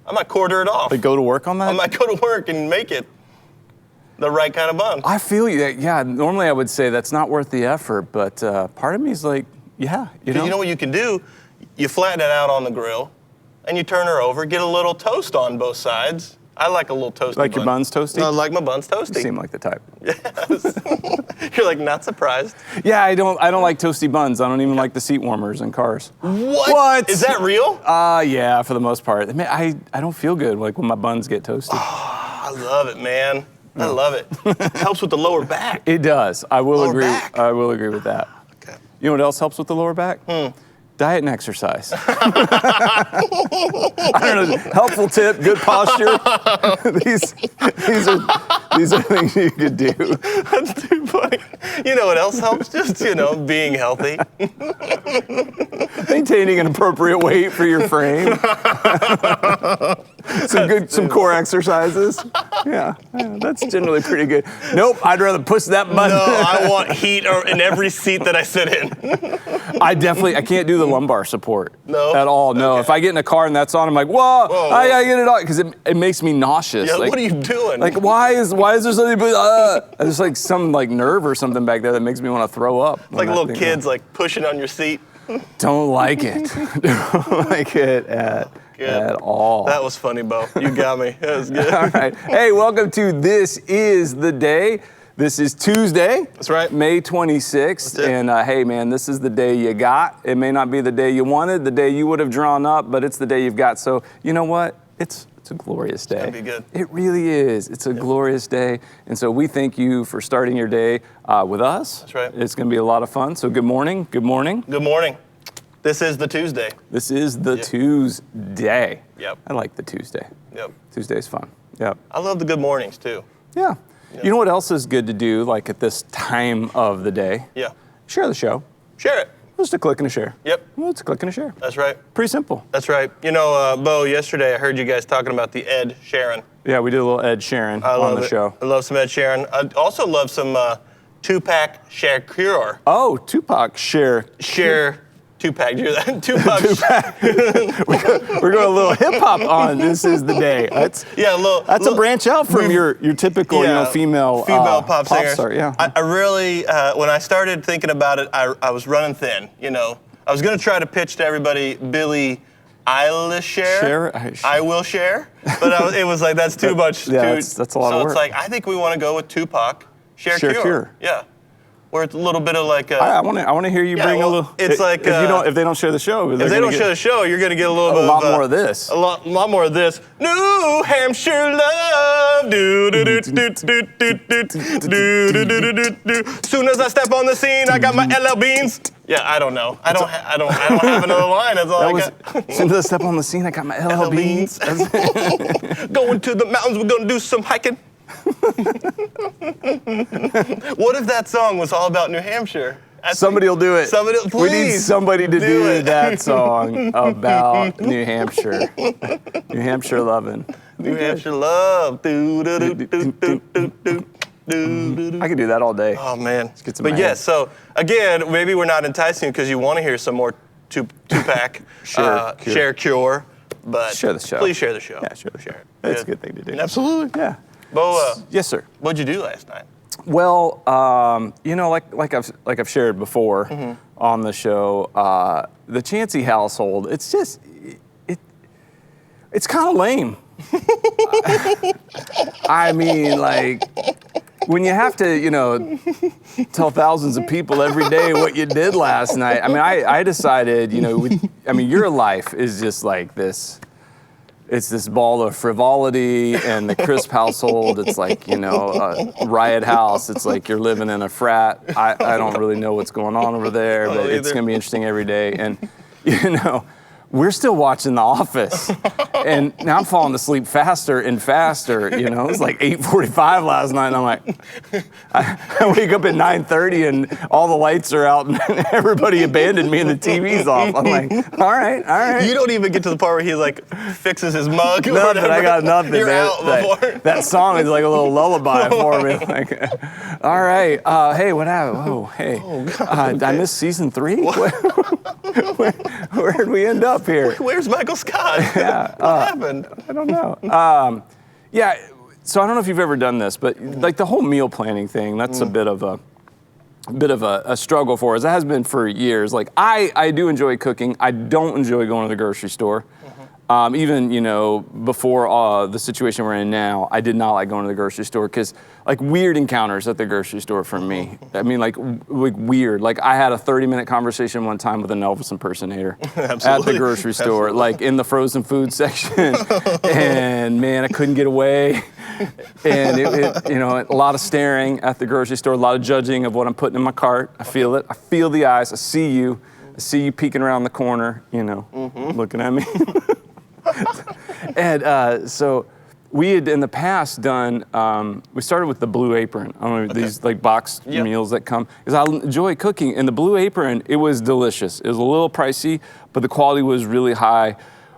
I might quarter it off. Like go to work on that? I might go to work and make it the right kind of bun. I feel you. Yeah, normally I would say that's not worth the effort, but part of me is like, yeah, you know what you can do? You flatten it out on the grill, and you turn her over, get a little toast on both sides. I like a little toasty Like bun. your buns toasty? I like my buns toasty. You seem like the type. Yes. You're like not surprised. Yeah, I don't like toasty buns. I don't even like the seat warmers in cars. What? Is that real? Yeah, for the most part. I don't feel good like when my buns get toasty. I love it, man. I love it. Helps with the lower back. It does. I will Lower agree. back. I will agree with that. Okay. You know what else helps with the lower back? Diet and exercise. I don't know. Helpful tip. Good posture. these are things you could do. That's too funny. You know what else helps? Just, being healthy. Maintaining an appropriate weight for your frame. some core exercises. Yeah, that's generally pretty good. Nope, I'd rather push that button. No, I want heat in every seat that I sit in. I can't do the lumbar support. No? At all, no. Okay. If I get in a car and that's on, I'm like, whoa. I gotta get it on, because it makes me nauseous. Yeah, like, what are you doing? Like, why is there something, there's like some like nerve or something back there that makes me want to throw up. Like little kids like pushing on your seat. Don't like it. Don't like it at all. That was funny, Bo. You got me. That was good. All right. Hey, welcome to This Is the Day. This is Tuesday. That's right. May 26th. That's it. And hey, man, this is the day you got. It may not be the day you wanted, the day you would have drawn up, but it's the day you've got. So, you know what? It's a glorious day. It's gonna be good. It really is. It's a glorious day. And so we thank you for starting your day with us. That's right. It's going to be a lot of fun. So good morning. Good morning. Good morning. This is the Tuesday. This is the Tuesday. Yep. I like the Tuesday. Yep. Tuesday's fun. Yep. I love the good mornings too. Yeah. You know what else is good to do, like at this time of the day? Yeah. Share the show. Share it. Just a click and a share. Yep. Well, it's a click and a share. That's right. Pretty simple. That's right. Bo, yesterday I heard you guys talking about the Ed Sheeran. Yeah, we did a little Ed Sheeran on the show. I love some Ed Sheeran. I also love some Tupac Shakur. Oh, Tupac Share. Tupac, do you hear that? Tupac. We're going a little hip hop on This Is the Day. That's a branch out from your typical female pop singer. Star, yeah. I really when I started thinking about it, I was running thin. I was going to try to pitch to everybody Billie Eilish. I will share, but it was like that's too much. Yeah, that's a lot of work. So it's like I think we want to go with Tupac Shakur. Yeah. Where it's a little bit of like I want to hear you bring a little. It's like if they don't share the show, if they don't share the show, you're gonna get a little bit lot more of this. A lot more of this. New Hampshire love. Do do do do do do do do do do do. Soon as I step on the scene, I got my LL Beans. Yeah, I don't know. I don't have another line. That's all I got. As soon as I step on the scene, I got my LL Beans. Going to the mountains, we're gonna do some hiking. What if that song was all about New Hampshire? Somebody will do it. Please. We need somebody to do that song about New Hampshire. New Hampshire loving. New Hampshire love. I could do that all day. Oh man. But yes, so again, maybe we're not enticing you because you want to hear some more Tupac Shakur, but share the show. Please share the show. Yeah, share the show. That's a good thing to do. Absolutely. Yeah. Bo, yes, sir. What'd you do last night? Well, like I've shared before on the show, the Chansey household. It's just it's kind of lame. I mean, like when you have to, tell thousands of people every day what you did last night. I mean, I decided, your life is just like this. It's this ball of frivolity, and the Crisp household, it's like, a riot house. It's like you're living in a frat. I don't really know what's going on over there, but it's going to be interesting every day. And, we're still watching The Office, and now I'm falling asleep faster and faster. It was like 8:45 last night, and I'm like, I wake up at 9:30, and all the lights are out, and everybody abandoned me, and the TV's off. I'm like, all right. You don't even get to the part where he like fixes his mug. Nothing. I got nothing. You're man. out before. That song is like a little lullaby for me. Like, all right. Hey, what happened? Oh, hey. Oh, God, did I miss season 3? Where'd we end up here? Where's Michael Scott? Yeah, what happened? I don't know. Yeah, so I don't know if you've ever done this, but like the whole meal planning thing, that's a bit of a struggle for us. It has been for years. Like I do enjoy cooking. I don't enjoy going to the grocery store. Even, before the situation we're in now, I did not like going to the grocery store because, like, weird encounters at the grocery store for me. I mean, like weird. Like, I had a 30-minute conversation one time with an Elvis impersonator at the grocery store, like in the frozen food section. And, man, I couldn't get away. And, a lot of staring at the grocery store, a lot of judging of what I'm putting in my cart. I feel it. I feel the eyes. I see you. I see you peeking around the corner, looking at me. And so we had in the past done, we started with the Blue Apron. I don't know, these like boxed meals that come, because I enjoy cooking. And the Blue Apron, it was delicious. It was a little pricey, but the quality was really high.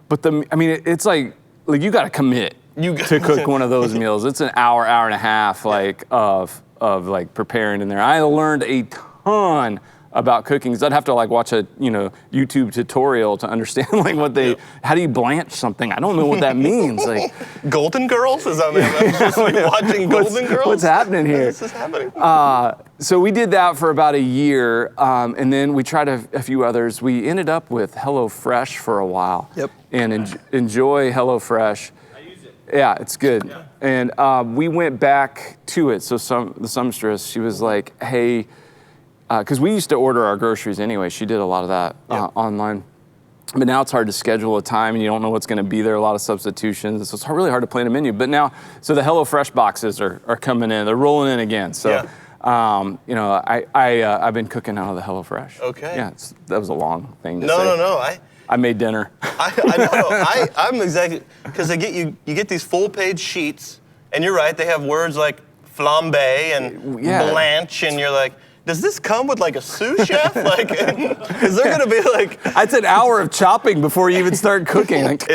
But it's like you got to commit to cook one of those meals. It's an hour and a half of like preparing in there. I learned a ton about cooking, because I'd have to like watch a YouTube tutorial to understand like how do you blanch something? I don't know what that means. Like Golden Girls? Is that I'm just watching Golden Girls? What's happening here? This is happening. So we did that for about a year, and then we tried a few others. We ended up with HelloFresh for a while. Yep. And enjoy HelloFresh. I use it. Yeah, it's good. Yeah. And we went back to it. So the sumstress, she was like, hey. Because we used to order our groceries anyway. She did a lot of that online. But now it's hard to schedule a time, and you don't know what's going to be there, a lot of substitutions. So it's really hard to plan a menu. But now, so the HelloFresh boxes are coming in. They're rolling in again. So, I've been cooking out of the HelloFresh. Okay. Yeah, that was a long thing to say. No. I made dinner. I know. I'm exactly, because you get these full-page sheets, and you're right, they have words like flambe and blanch, and you're like, does this come with like a sous chef? Like, is there gonna be like? It's an hour of chopping before you even start cooking. Like,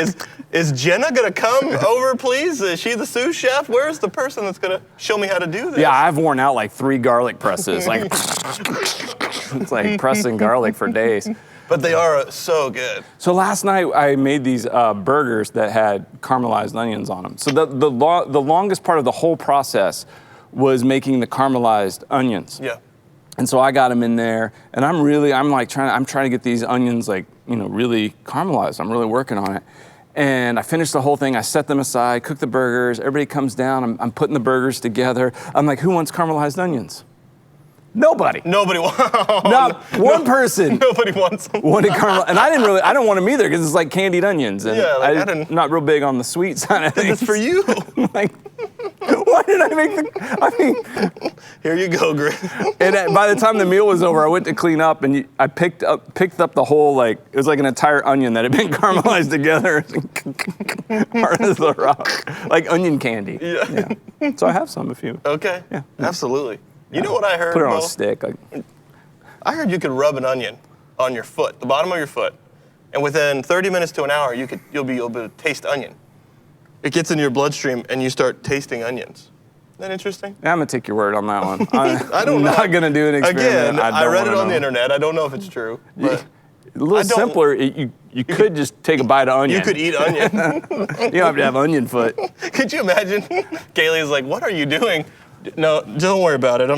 is Jenna gonna come over, please? Is she the sous chef? Where's the person that's gonna show me how to do this? Yeah, I've worn out like 3 garlic presses. Like, it's like pressing garlic for days. But they are so good. So last night I made these burgers that had caramelized onions on them. So the longest part of the whole process was making the caramelized onions. Yeah. And so I got them in there, and I'm trying to get these onions like, really caramelized. I'm really working on it. And I finished the whole thing. I set them aside, cooked the burgers. Everybody comes down. I'm putting the burgers together. I'm like, who wants caramelized onions? Nobody. Nobody wants. Not one person. Nobody wants them. Wanted caramel, and I don't want them either, because it's like candied onions. And Yeah, like, I'm not real big on the sweet side of things. It's for you. Like, why did I make Here you go, Greg. And by the time the meal was over, I went to clean up, and I picked up the whole, like, it was like an entire onion that had been caramelized together. Hard as the rock. Like onion candy. Yeah. So I have some if you. Okay. Yeah. Absolutely. You know what I heard? Put it on Mo? a stick. Like, I heard you could rub an onion on your foot, the bottom of your foot, and within 30 minutes to an hour, you'll be able to taste onion. It gets into your bloodstream, and you start tasting onions. Isn't that interesting? I'm gonna take your word on that one. I don't know. I'm not gonna do an experiment. Again, I read it on the know. internet. I don't know if it's true, but A little simpler. You could just take a bite of onion. you could eat onion. You don't have to have onion foot. Could you imagine? Kaylee's like, "What are you doing?" No, don't worry about it. I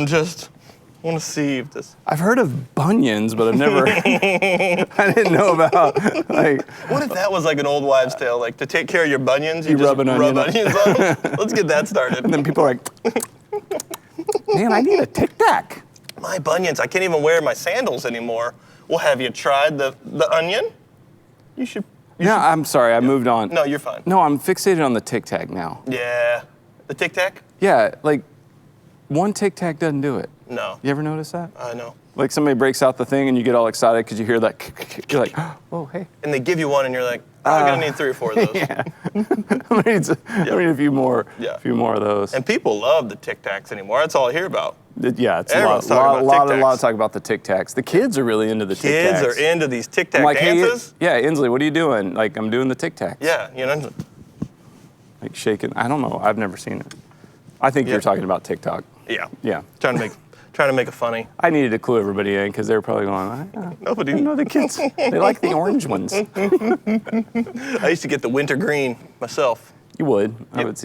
want to see if this. I've heard of bunions, but I've never. I didn't know about like. What if that was like an old wives' tale? Like to take care of your bunions, you just rub an onion. onions on them. Let's get that started. And then people are like, "Man, I need a Tic Tac." My bunions, I can't even wear my sandals anymore. Well, have you tried the onion? You should. I'm sorry. I moved on. No, you're fine. No, I'm fixated on the Tic Tac now. Yeah. The Tic Tac? Yeah, like one Tic Tac doesn't do it. No. You ever notice that? I know. Like somebody breaks out the thing and you get all excited because you hear that. You're like, "Oh, hey." And they give you one, and you're like, I'm gonna need 3 or 4 of those. Yeah. I need a few more. Yeah. A few more of those. And people love the Tic Tacs anymore. That's all I hear about. Yeah, it's Everyone's a talking about Tic lot Tacs. of talk about the Tic Tacs. The kids are really into the Tic Tacs. Kids are into these Tic Tac I'm like, dances. Hey, yeah, Inslee, what are you doing? Like, I'm doing the Tic Tacs. Yeah, you know. Like shaking. I don't know. I've never seen it. I think you're talking about TikTok. Yeah. Yeah. Trying trying to make it funny. I needed to clue everybody in because they were probably going, Nobody. you know, the kids, they like the orange ones. I used to get the wintergreen myself. You would.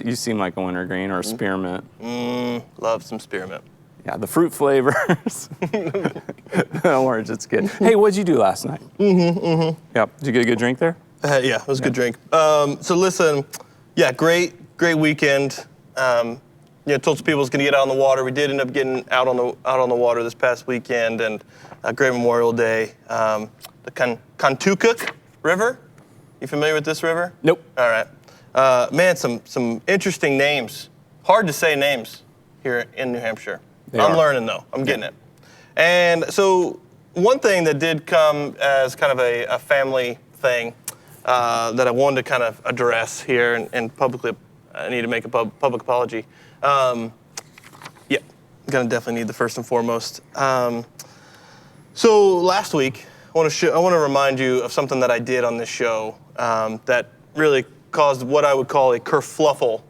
You seem like a wintergreen or a spearmint. Love some spearmint. Yeah, the fruit flavors. Orange, it's good. Hey, what'd you do last night? Yep. Did you get a good drink there? Yeah, it was a good drink. So listen, yeah, great weekend. Told some people I was gonna get out on the water. We did end up getting out on the water this past weekend, and a great Memorial Day. The Contoocook River. You familiar with this river? Nope. All right. Man, some interesting names. Hard to say names here in New Hampshire. I'm learning though. I'm getting it. And so one thing that did come as kind of a family thing that I wanted to kind of address here and publicly, I need to make a public apology. Yeah, gonna definitely need the first and foremost. So last week, I want to remind you of something that I did on this show that really caused what I would call a kerfluffle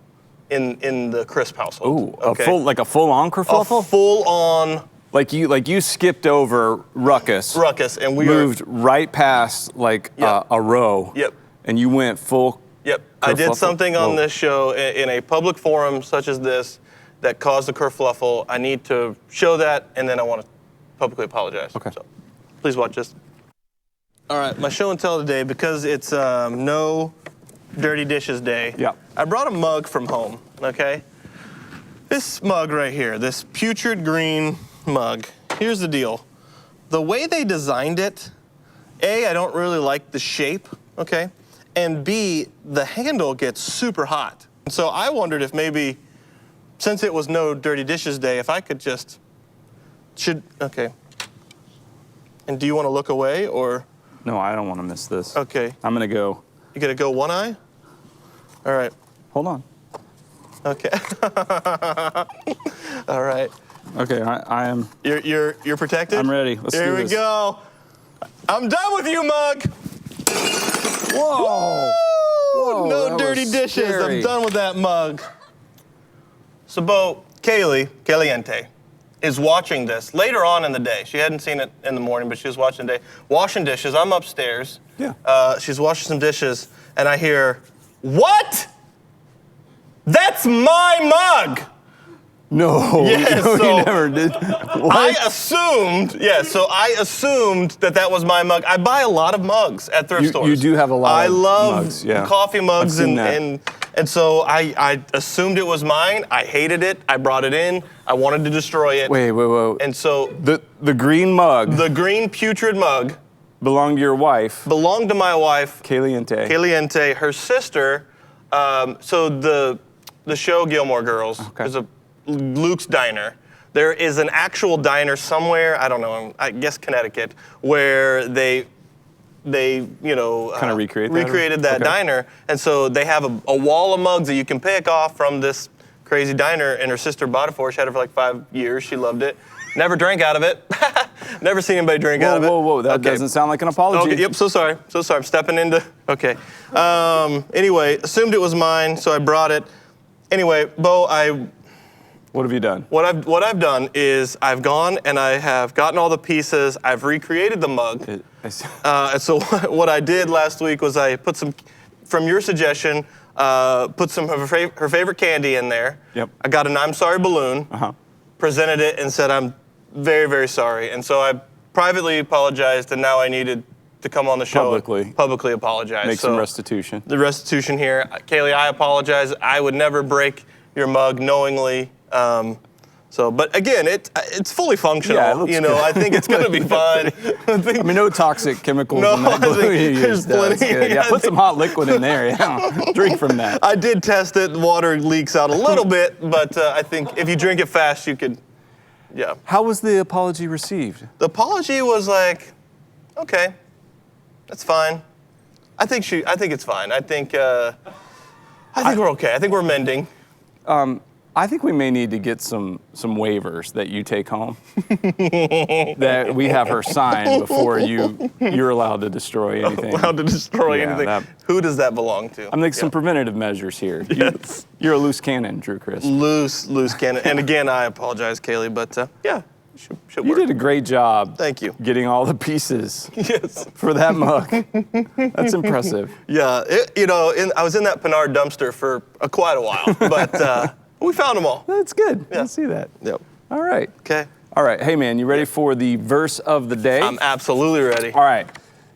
in the Crisp household. Ooh, a full-on kerfluffle? A full-on. Like you skipped over ruckus. Ruckus, and we moved right past a row. Yep. And you went full. Yep. I did something on this show in a public forum such as this that caused a kerfluffle. I need to show that, and then I want to publicly apologize. Okay. So, please watch this. All right, my show and tell today, because it's no Dirty Dishes Day. Yeah. I brought a mug from home. Okay. This mug right here, this putrid green mug. Here's the deal. The way they designed it, A, I don't really like the shape. Okay. And B, the handle gets super hot. So I wondered if maybe, since it was no Dirty Dishes Day, if I could okay. And do you want to look away or? No, I don't want to miss this. Okay. I'm going to go. You gonna go one eye? All right. Hold on. Okay. All right. Okay, I am. You're protected? I'm ready. Let's do Here this. we go. I'm done with you, mug. Whoa. Whoa, no that dirty was dishes. scary. I'm done with that mug. So, Bo, Caliente, is watching this later on in the day. She hadn't seen it in the morning, but she was watching the day. Washing dishes. I'm upstairs. Yeah. She's washing some dishes, and I hear, "What? That's my mug!" No, Yeah, no, so- you never did. What? I assumed that was my mug. I buy a lot of mugs at thrift stores. You do have a lot I of love mugs, yeah. coffee mugs, I've seen that. and so I assumed it was mine. I hated it. I brought it in. I wanted to destroy it. Wait. And so The green mug the green putrid mug belonged to your wife, belonged to my wife, Caliente. Caliente. Her sister. So the show Gilmore Girls is a Luke's Diner. There is an actual diner somewhere, I don't know, I guess Connecticut, where they Kind of recreated that diner. And so they have a wall of mugs that you can pick off from this crazy diner, and her sister bought it for her. She had it for like 5 years. She loved it. Never drank out of it. Never seen anybody drink out of it. Whoa. That Okay. doesn't sound like an apology. Okay, yep, so sorry. I'm stepping into, okay. Anyway, assumed it was mine, so I brought it. Anyway, Bo, What have you done? what I've done is I've gone and I have gotten all the pieces. I've recreated the mug. And so what I did last week was I put some, from your suggestion, put some of her favorite candy in there. Yep. I got an I'm sorry balloon, presented it and said I'm very, very sorry. And so I privately apologized, and now I needed to come on the show and publicly apologize. Make some restitution. The restitution here. Kaylee, I apologize. I would never break your mug knowingly. But again, it's fully functional. Yeah, it looks good. I think it's going to be fine. I mean, no toxic chemicals No, in that I think glue you used. there's That's plenty. good. Yeah, put some hot liquid in there. Yeah. Drink from that. I did test it. Water leaks out a little bit, but I think if you drink it fast, you could, yeah. How was the apology received? The apology was like, okay, that's fine. I think it's fine. I think we're okay. I think we're mending. I think we may need to get some waivers that you take home that we have her sign before you're allowed to destroy anything. Allowed to destroy Yeah, anything. Who does that belong to? I'm making some preventative measures here. Yes. You're a loose cannon, Drew Chris. Loose cannon. And again, I apologize, Kaylee, but yeah, Should You work. did a great job. Thank you. Getting all the pieces Yes. for that mug. That's impressive. Yeah, I was in that Pinard dumpster for quite a while, but we found them all. That's good. Yeah. I see that. Yep. All right. Okay. All right. Hey, man, you ready for the verse of the day? I'm absolutely ready. All right.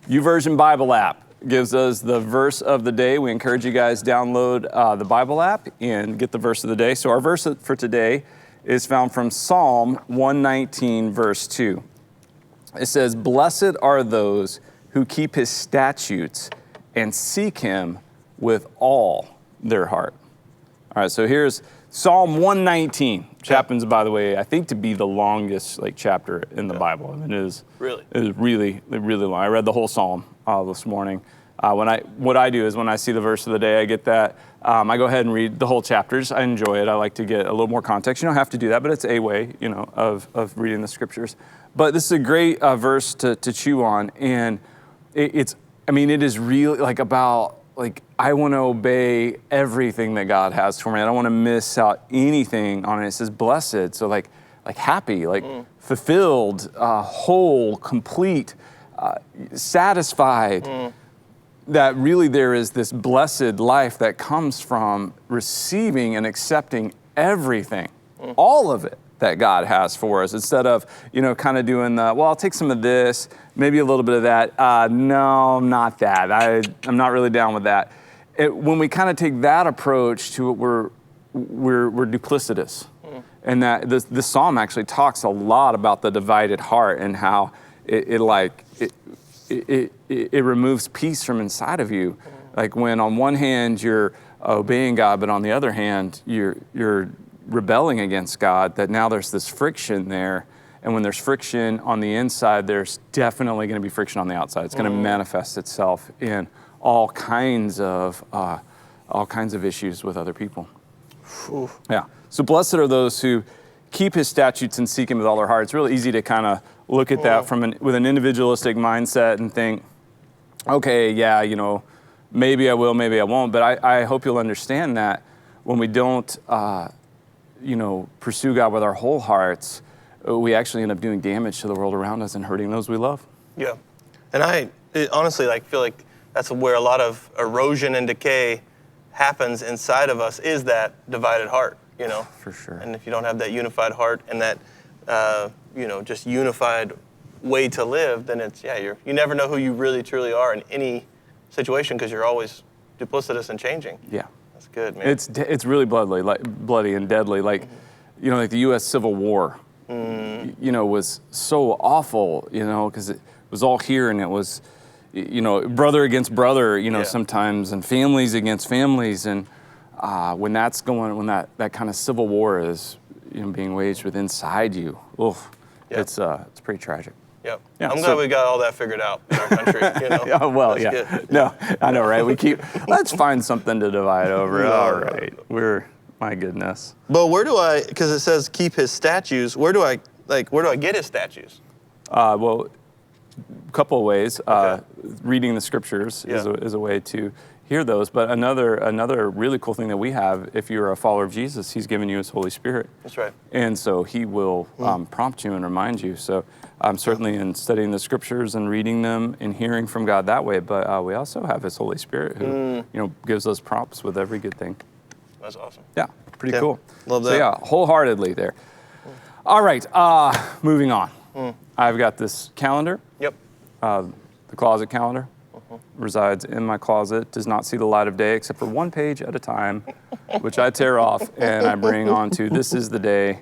YouVersion Bible app gives us the verse of the day. We encourage you guys download the Bible app and get the verse of the day. So our verse for today is found from Psalm 119, verse 2. It says, "Blessed are those who keep his statutes and seek him with all their heart." All right, so here's Psalm 119, which happens, by the way, I think to be the longest chapter in the Bible. I mean, it is really long. I read the whole Psalm this morning. What I do is when I see the verse of the day, I get that. I go ahead and read the whole chapters. I enjoy it. I like to get a little more context. You don't have to do that, but it's a way, of reading the scriptures. But this is a great verse to chew on, and it is really about I want to obey everything that God has for me. I don't want to miss out anything on it. It says blessed, so happy, fulfilled, whole, complete, satisfied. That really there is this blessed life that comes from receiving and accepting everything, all of it that God has for us, instead of, kind of doing I'll take some of this, maybe a little bit of that. No, not that. I'm not really down with that. When we kind of take that approach to it, we're duplicitous. And that this psalm actually talks a lot about the divided heart and how it removes peace from inside of you. Like when on one hand you're obeying God, but on the other hand you're rebelling against God, that now there's this friction there. And when there's friction on the inside, there's definitely going to be friction on the outside. It's going to manifest itself in all kinds of issues with other people. Ooh. Yeah. So blessed are those who keep his statutes and seek him with all their heart. It's really easy to kind of look at that with an individualistic mindset and think, okay, yeah, maybe I will, maybe I won't. But I hope you'll understand that when we don't, pursue God with our whole hearts, we actually end up doing damage to the world around us and hurting those we love. Yeah. And I honestly feel like that's where a lot of erosion and decay happens inside of us, is that divided heart, For sure. And if you don't have that unified heart and that, just unified way to live, then you never know who you really truly are in any situation, because you're always duplicitous and changing. Yeah. That's good, man. It's really bloody and deadly. the U.S. Civil War, was so awful, because it was all here, and it was, brother against brother, sometimes, and families against families, and when that kind of civil war is, being waged with inside you, it's pretty tragic. Yep. Yeah, I'm glad we got all that figured out in our country. Yeah, well, That's yeah. good. No, I know, right? Let's find something to divide over. No, All no, right. My goodness. But because it says keep his statues, where do I get his statues? Well, a couple of ways. Okay. Reading the scriptures Yeah. is a way to hear those. But another really cool thing that we have, if you're a follower of Jesus, he's given you his Holy Spirit. That's right. And so he will prompt you and remind you. So certainly in studying the scriptures and reading them and hearing from God that way. But we also have his Holy Spirit who gives us prompts with every good thing. That's awesome. Yeah, pretty Yeah, cool. love that. So yeah, wholeheartedly there. All right, moving on. I've got this calendar. Yep. The closet calendar resides in my closet, does not see the light of day except for one page at a time, which I tear off and I bring on to This Is the Day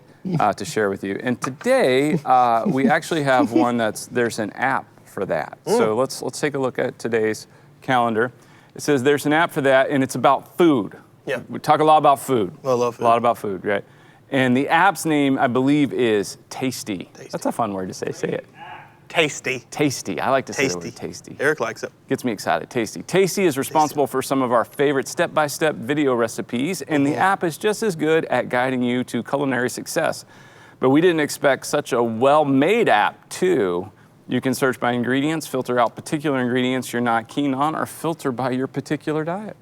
to share with you. And today, we actually have one there's an app for that. So let's take a look at today's calendar. It says there's an app for that, and it's about food. Yeah. We talk a lot about food. I love food. A lot about food, right? And the app's name, I believe, is Tasty. That's a fun word to say. Say it. Tasty. Tasty. I like to say the Tasty. word tasty. Eric likes it. Gets me excited. Tasty. Tasty is responsible for some of our favorite step-by-step video recipes, and the app is just as good at guiding you to culinary success. But we didn't expect such a well-made app, too. You can search by ingredients, filter out particular ingredients you're not keen on, or filter by your particular diet.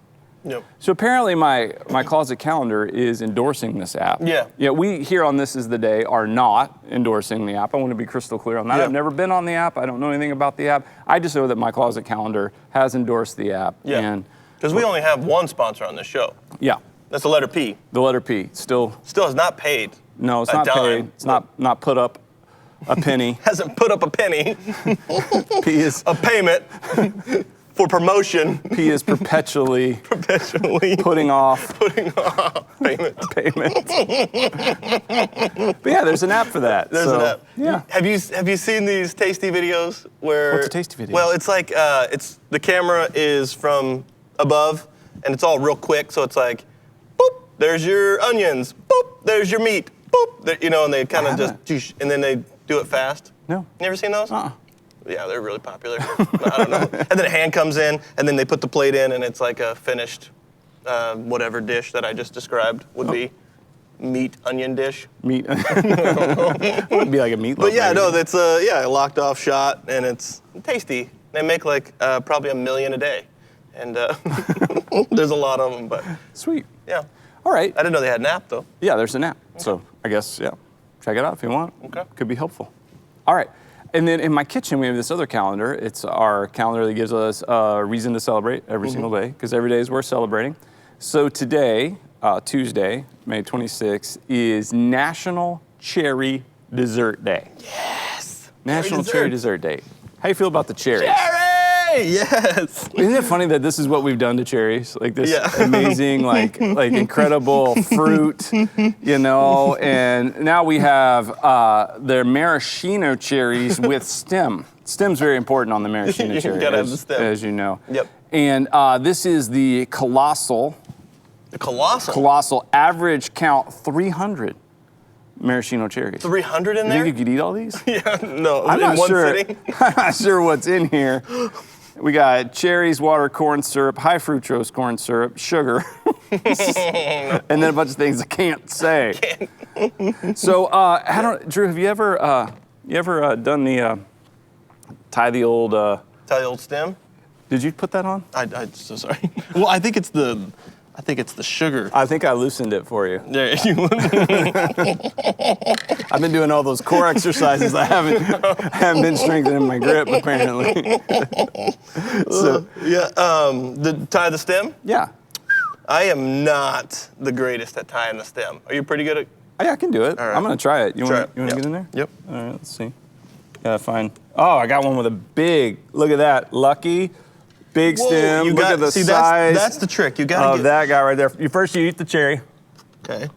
Yep. So apparently my closet calendar is endorsing this app. Yeah. Yeah, we here on This Is the Day are not endorsing the app. I want to be crystal clear on that. Yeah. I've never been on the app. I don't know anything about the app. I just know that my closet calendar has endorsed the app. Yeah. And Because we only have one sponsor on this show. yeah, That's the letter P. the letter P still. Still has not paid. No, it's a not dime. paid. It's not put up a penny. Hasn't put up a penny. P is A payment for promotion. P is perpetually Perpetually putting off payment. payment. But yeah, there's an app for that. There's so, an app. Yeah. Have you seen these tasty videos where? What's a tasty video? Well, it's like it's the camera is from above and it's all real quick, so it's like, boop, there's your onions, boop, there's your meat, boop, there, and they kind of just, haven't. and then they do it fast. No. You never seen those? Uh-uh. Yeah, they're really popular. I don't know. And then a hand comes in, and then they put the plate in, and it's like a finished whatever dish that I just described would be. Meat onion dish. Meat. It would be like a meatloaf. But yeah, maybe. no, that's a locked off shot, and it's tasty. They make like probably 1 million a day, and there's a lot of them. But Sweet. yeah, All right. I didn't know they had an app though. Yeah, there's an app. So I guess, yeah, check it out if you want. Okay. Could be helpful. All right. And then in my kitchen, we have this other calendar. It's our calendar that gives us a reason to celebrate every single day, because every day is worth celebrating. So today, Tuesday, May 26th, is National Cherry Dessert Day. Yes. National Cherry Dessert Day. How you feel about the cherries? Cherry. Yes. Isn't it funny that this is what we've done to cherries? Like this Yeah. amazing, like incredible fruit, and now we have their maraschino cherries with stem. Stem's very important on the maraschino You cherry, gotta have the stem. as you know. Yep. And this is the colossal The colossal. average count 300 maraschino cherries. 300 in You there? think you could eat all these? Yeah. No. I'm in not one sure. sitting. I'm not sure what's in here. We got cherries, water, corn syrup, high fructose corn syrup, sugar, and then a bunch of things I can't say. So, Drew, have you ever done the tie the old? Tell the old stem. Did you put that on? I'm so sorry. Well, I think it's the sugar. I think I loosened it for you. There you. I've been doing all those core exercises. I haven't been strengthening my grip apparently. So Yeah. Tie the stem. yeah, I am not the greatest at tying the stem. Are you pretty good at? I can do it. All right. I'm gonna try it. You Try want it. to Yep. get in there? Yep. All right, let's see. Gotta find. Oh, I got one with a big. Look at that, Lucky, big stem. You Look got at the see size that's the trick. You gotta of get that guy right there. You eat the cherry. Okay.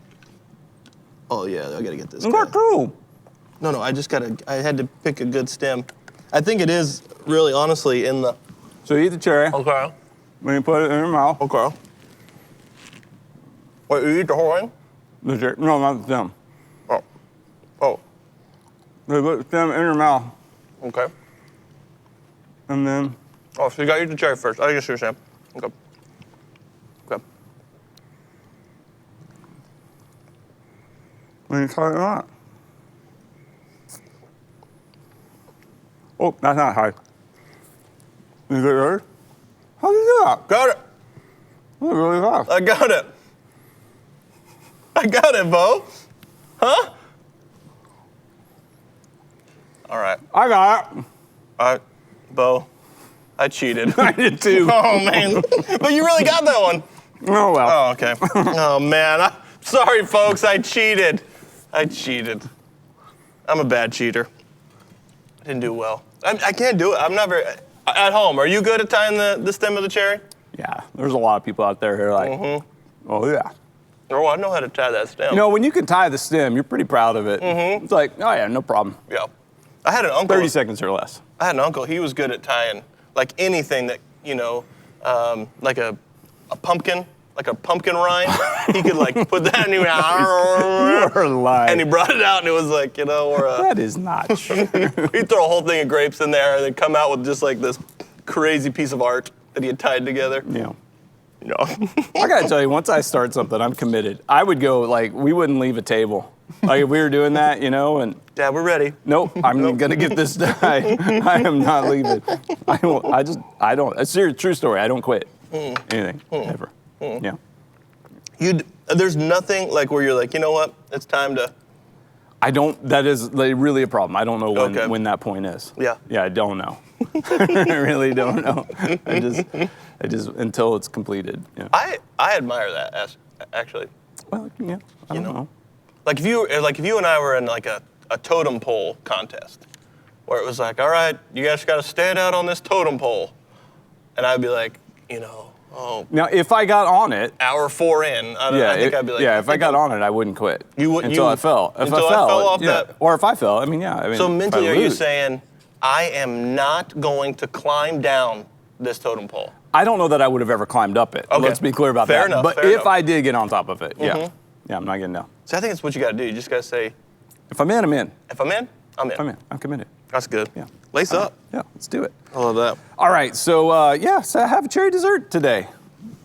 Oh yeah, I gotta get this. Okay, guy. cool. No, I had to pick a good stem. I think it is really, honestly, in the. So you eat the cherry. Okay. When you put it in your mouth. Okay. Wait, you eat the whole thing? The cherry. No, not the stem. Oh. You put the stem in your mouth, Okay. and then Oh, so you gotta eat the cherry first. I guess you're saying. Okay. Okay. when you try it out. Oh, that's not high. Is it yours? How do you do that? Got it. That's really fast. I got it. I got it, Bo. Huh? All right. I got it. Bo, I cheated. I did too. Oh, man. But you really got that one. Oh well. Oh, okay. Oh, man. Sorry, folks. I cheated. I'm a bad cheater. I didn't do well. I can't do it. I'm never at home. Are you good at tying the stem of the cherry? Yeah, there's a lot of people out there who are like, oh yeah. Oh, I know how to tie that stem. You know, when you can tie the stem, you're pretty proud of it. It's like, oh yeah, no problem. Yeah. I had an uncle. 30 seconds or less. I had an uncle. He was good at tying like anything that like a pumpkin, like a pumpkin rind. He could like put that in You're lying. and he brought it out and it was like or a. That is not true. He'd throw a whole thing of grapes in there and then come out with just like this crazy piece of art that he had tied together. Yeah. No. I gotta tell you, once I start something, I'm committed. I would go, like, we wouldn't leave a table. Like, if we were doing that, and Dad, we're ready. nope, I'm gonna get this done. I am not leaving. I don't, it's a true story. I don't quit anything, ever. Yeah. There's nothing like where you're like, you know what? It's time to. I don't. That is like really a problem. I don't know when that point is. Yeah. Yeah, I don't know. I really don't know. I just until it's completed. Yeah. I admire that actually. Well, yeah. I don't know. Like if you and I were in like a totem pole contest, where it was like, all right, you guys got to stand out on this totem pole, and I'd be like, Now, if I got on it, hour 4 in, I think I'd be like, if I got on it, I wouldn't quit. You wouldn't until I fell. If until I fell off that. Or if I fell, I mean, yeah. I mean, So mentally, are you lose, saying I am not going to climb down this totem pole? I don't know that I would have ever climbed up it. Okay. Let's be clear about Fair that. enough, But fair if enough. I did get on top of it, yeah, I'm not getting down. So I think it's what you got to do. You just got to say, If I'm in, I'm in. if I'm in, I'm in. If I'm in, I'm committed. That's good. Yeah. Lace up. Yeah, let's do it. I love that. All right, so so I have a cherry dessert today.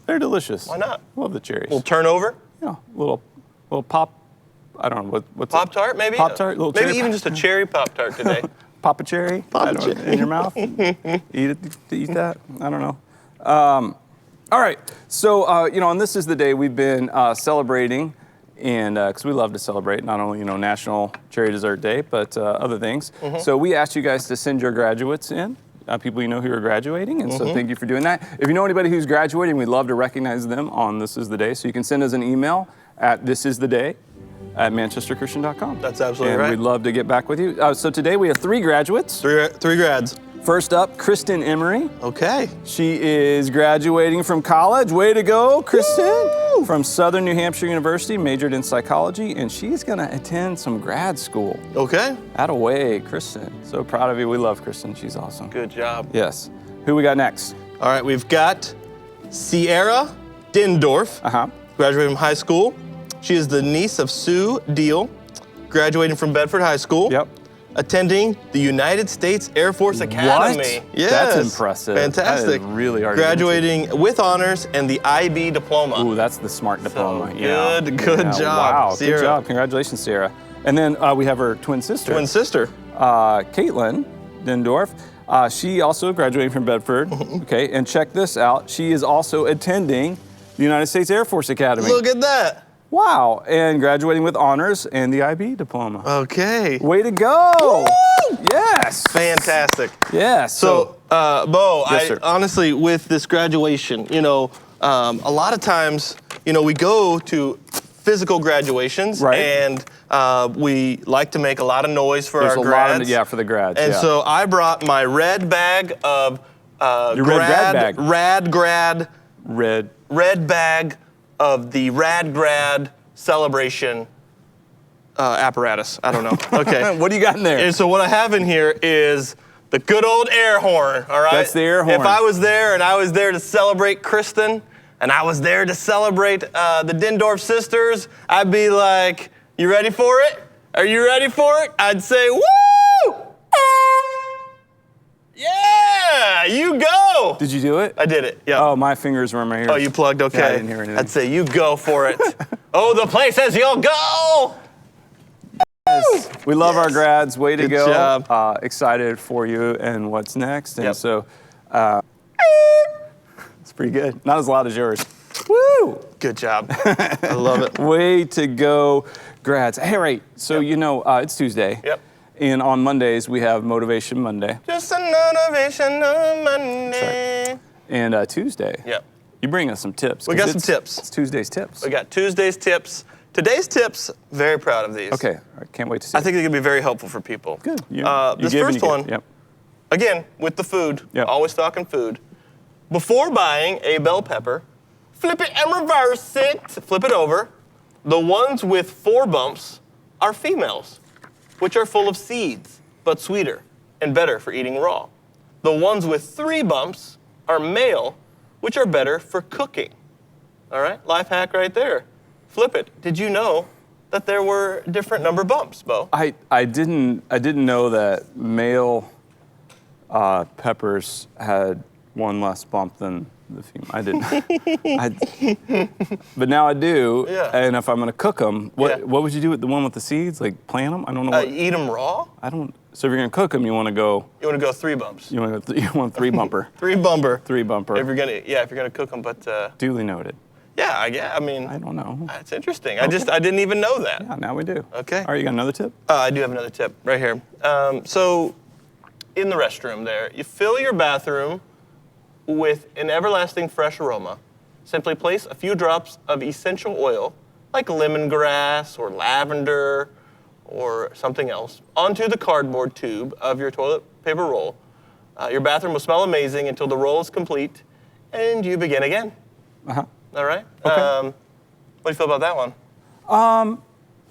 They're delicious. Why not? Love the cherries. Little turnover. Yeah, little pop. I don't know what's Pop tart, maybe? Pop-Tart, little maybe cherry even pop- just a cherry Pop Tart today. Pop a cherry. Pop a I don't know, cherry. in your mouth. Eat that. I don't know. All right, so and this is the day we've been celebrating, and because we love to celebrate not only National Cherry Dessert Day, but other things. So we asked you guys to send your graduates in. People you know who are graduating, and so thank you for doing that. If you know anybody who's graduating, we'd love to recognize them on This Is the Day. So you can send us an email at thisistheday@manchesterchristian.com. That's absolutely and right. we'd love to get back with you. So today we have 3 graduates. Three grads. First up, Kristen Emery. Okay. She is graduating from college. Way to go, Kristen. Woo! From Southern New Hampshire University, majored in psychology, and she's going to attend some grad school. Okay. Attaway, Kristen. So proud of you. We love Kristen. She's awesome. Good job. Yes. Who we got next? All right, we've got Sierra Dindorf, graduating from high school. She is the niece of Sue Deal, graduating from Bedford High School. Yep. Attending the United States Air Force Academy. What? Yes. That's impressive. Fantastic. That is really hard to get into. Graduating with honors and the IB diploma. Ooh, that's the smart diploma. Good job, Wow, Sierra. good job. Congratulations, Sierra. And then we have her twin sister. Caitlin Dindorf. She also graduating from Bedford. Okay, and check this out. She is also attending the United States Air Force Academy. Look at that. Wow, and graduating with honors and the IB diploma. Okay. Way to go. Woo! Yes. Fantastic. Yes. So, Bo, Yes, sir. honestly, with this graduation, a lot of times, we go to physical graduations, Right. and we like to make a lot of noise for There's our a grads. lot of, for the grads. And yeah. so I brought my red bag of Your red grad bag. Rad grad, red bag of the Rad Grad celebration apparatus. I don't know. Okay. What do you got in there? And so what I have in here is the good old air horn, all right? That's the air horn. If I was there and I was there to celebrate Kristen, and I was there to celebrate the Dindorf sisters, I'd be like, you ready for it? Are you ready for it? I'd say, woo! Yeah, you go. Did you do it? I did it, yeah. Oh, my fingers were in my ears. Oh, you plugged? Okay. Yeah, I didn't hear anything. I'd say you go for it. Oh, the places you'll go. We love our Yes. grads. Way to Good go. job. Excited for you and what's next. And Yep. so, it's pretty good. Not as loud as yours. Woo! Good job. I love it. Way to go, grads. Hey, right. So, it's Tuesday. Yep. And on Mondays, we have Motivation Monday. Just an innovation on Monday. And Tuesday, Yep. you bring us some tips. We 'cause got some tips. It's Tuesday's tips. We got Tuesday's tips. Today's tips, very proud of these. Okay. I can't wait to see I think they're going to be very helpful for people. Good. You This give and first you one, give. Yep. again, with the food, Yep. always talking food. Before buying a bell pepper, flip it and reverse it. Flip it over. The ones with 4 bumps are females, which are full of seeds, but sweeter and better for eating raw. The ones with 3 bumps are male, which are better for cooking. All right, life hack right there. Flip it. Did you know that there were different number bumps, Bo? I didn't know that male peppers had one less bump than the female. I didn't. But now I do. Yeah. And if I'm gonna cook them, what Yeah. would you do with the one with the seeds? Like plant them? I don't know. What, Eat them raw? I don't. So if you're gonna cook them, you want to go. You want to go 3 bumps. You want 3 bumper. 3 bumper. 3 bumper. If you're gonna cook them, but Duly noted. Yeah, I mean, I don't know. that's interesting. I didn't even know that. Yeah, now we do. Okay. All right, you got another tip? I do have another tip right here. So, in the restroom there, you fill your bathroom with an everlasting fresh aroma. Simply place a few drops of essential oil, like lemongrass or lavender or something else, onto the cardboard tube of your toilet paper roll. Your bathroom will smell amazing until the roll is complete, and you begin again. Uh-huh. All right? Okay. What do you feel about that one?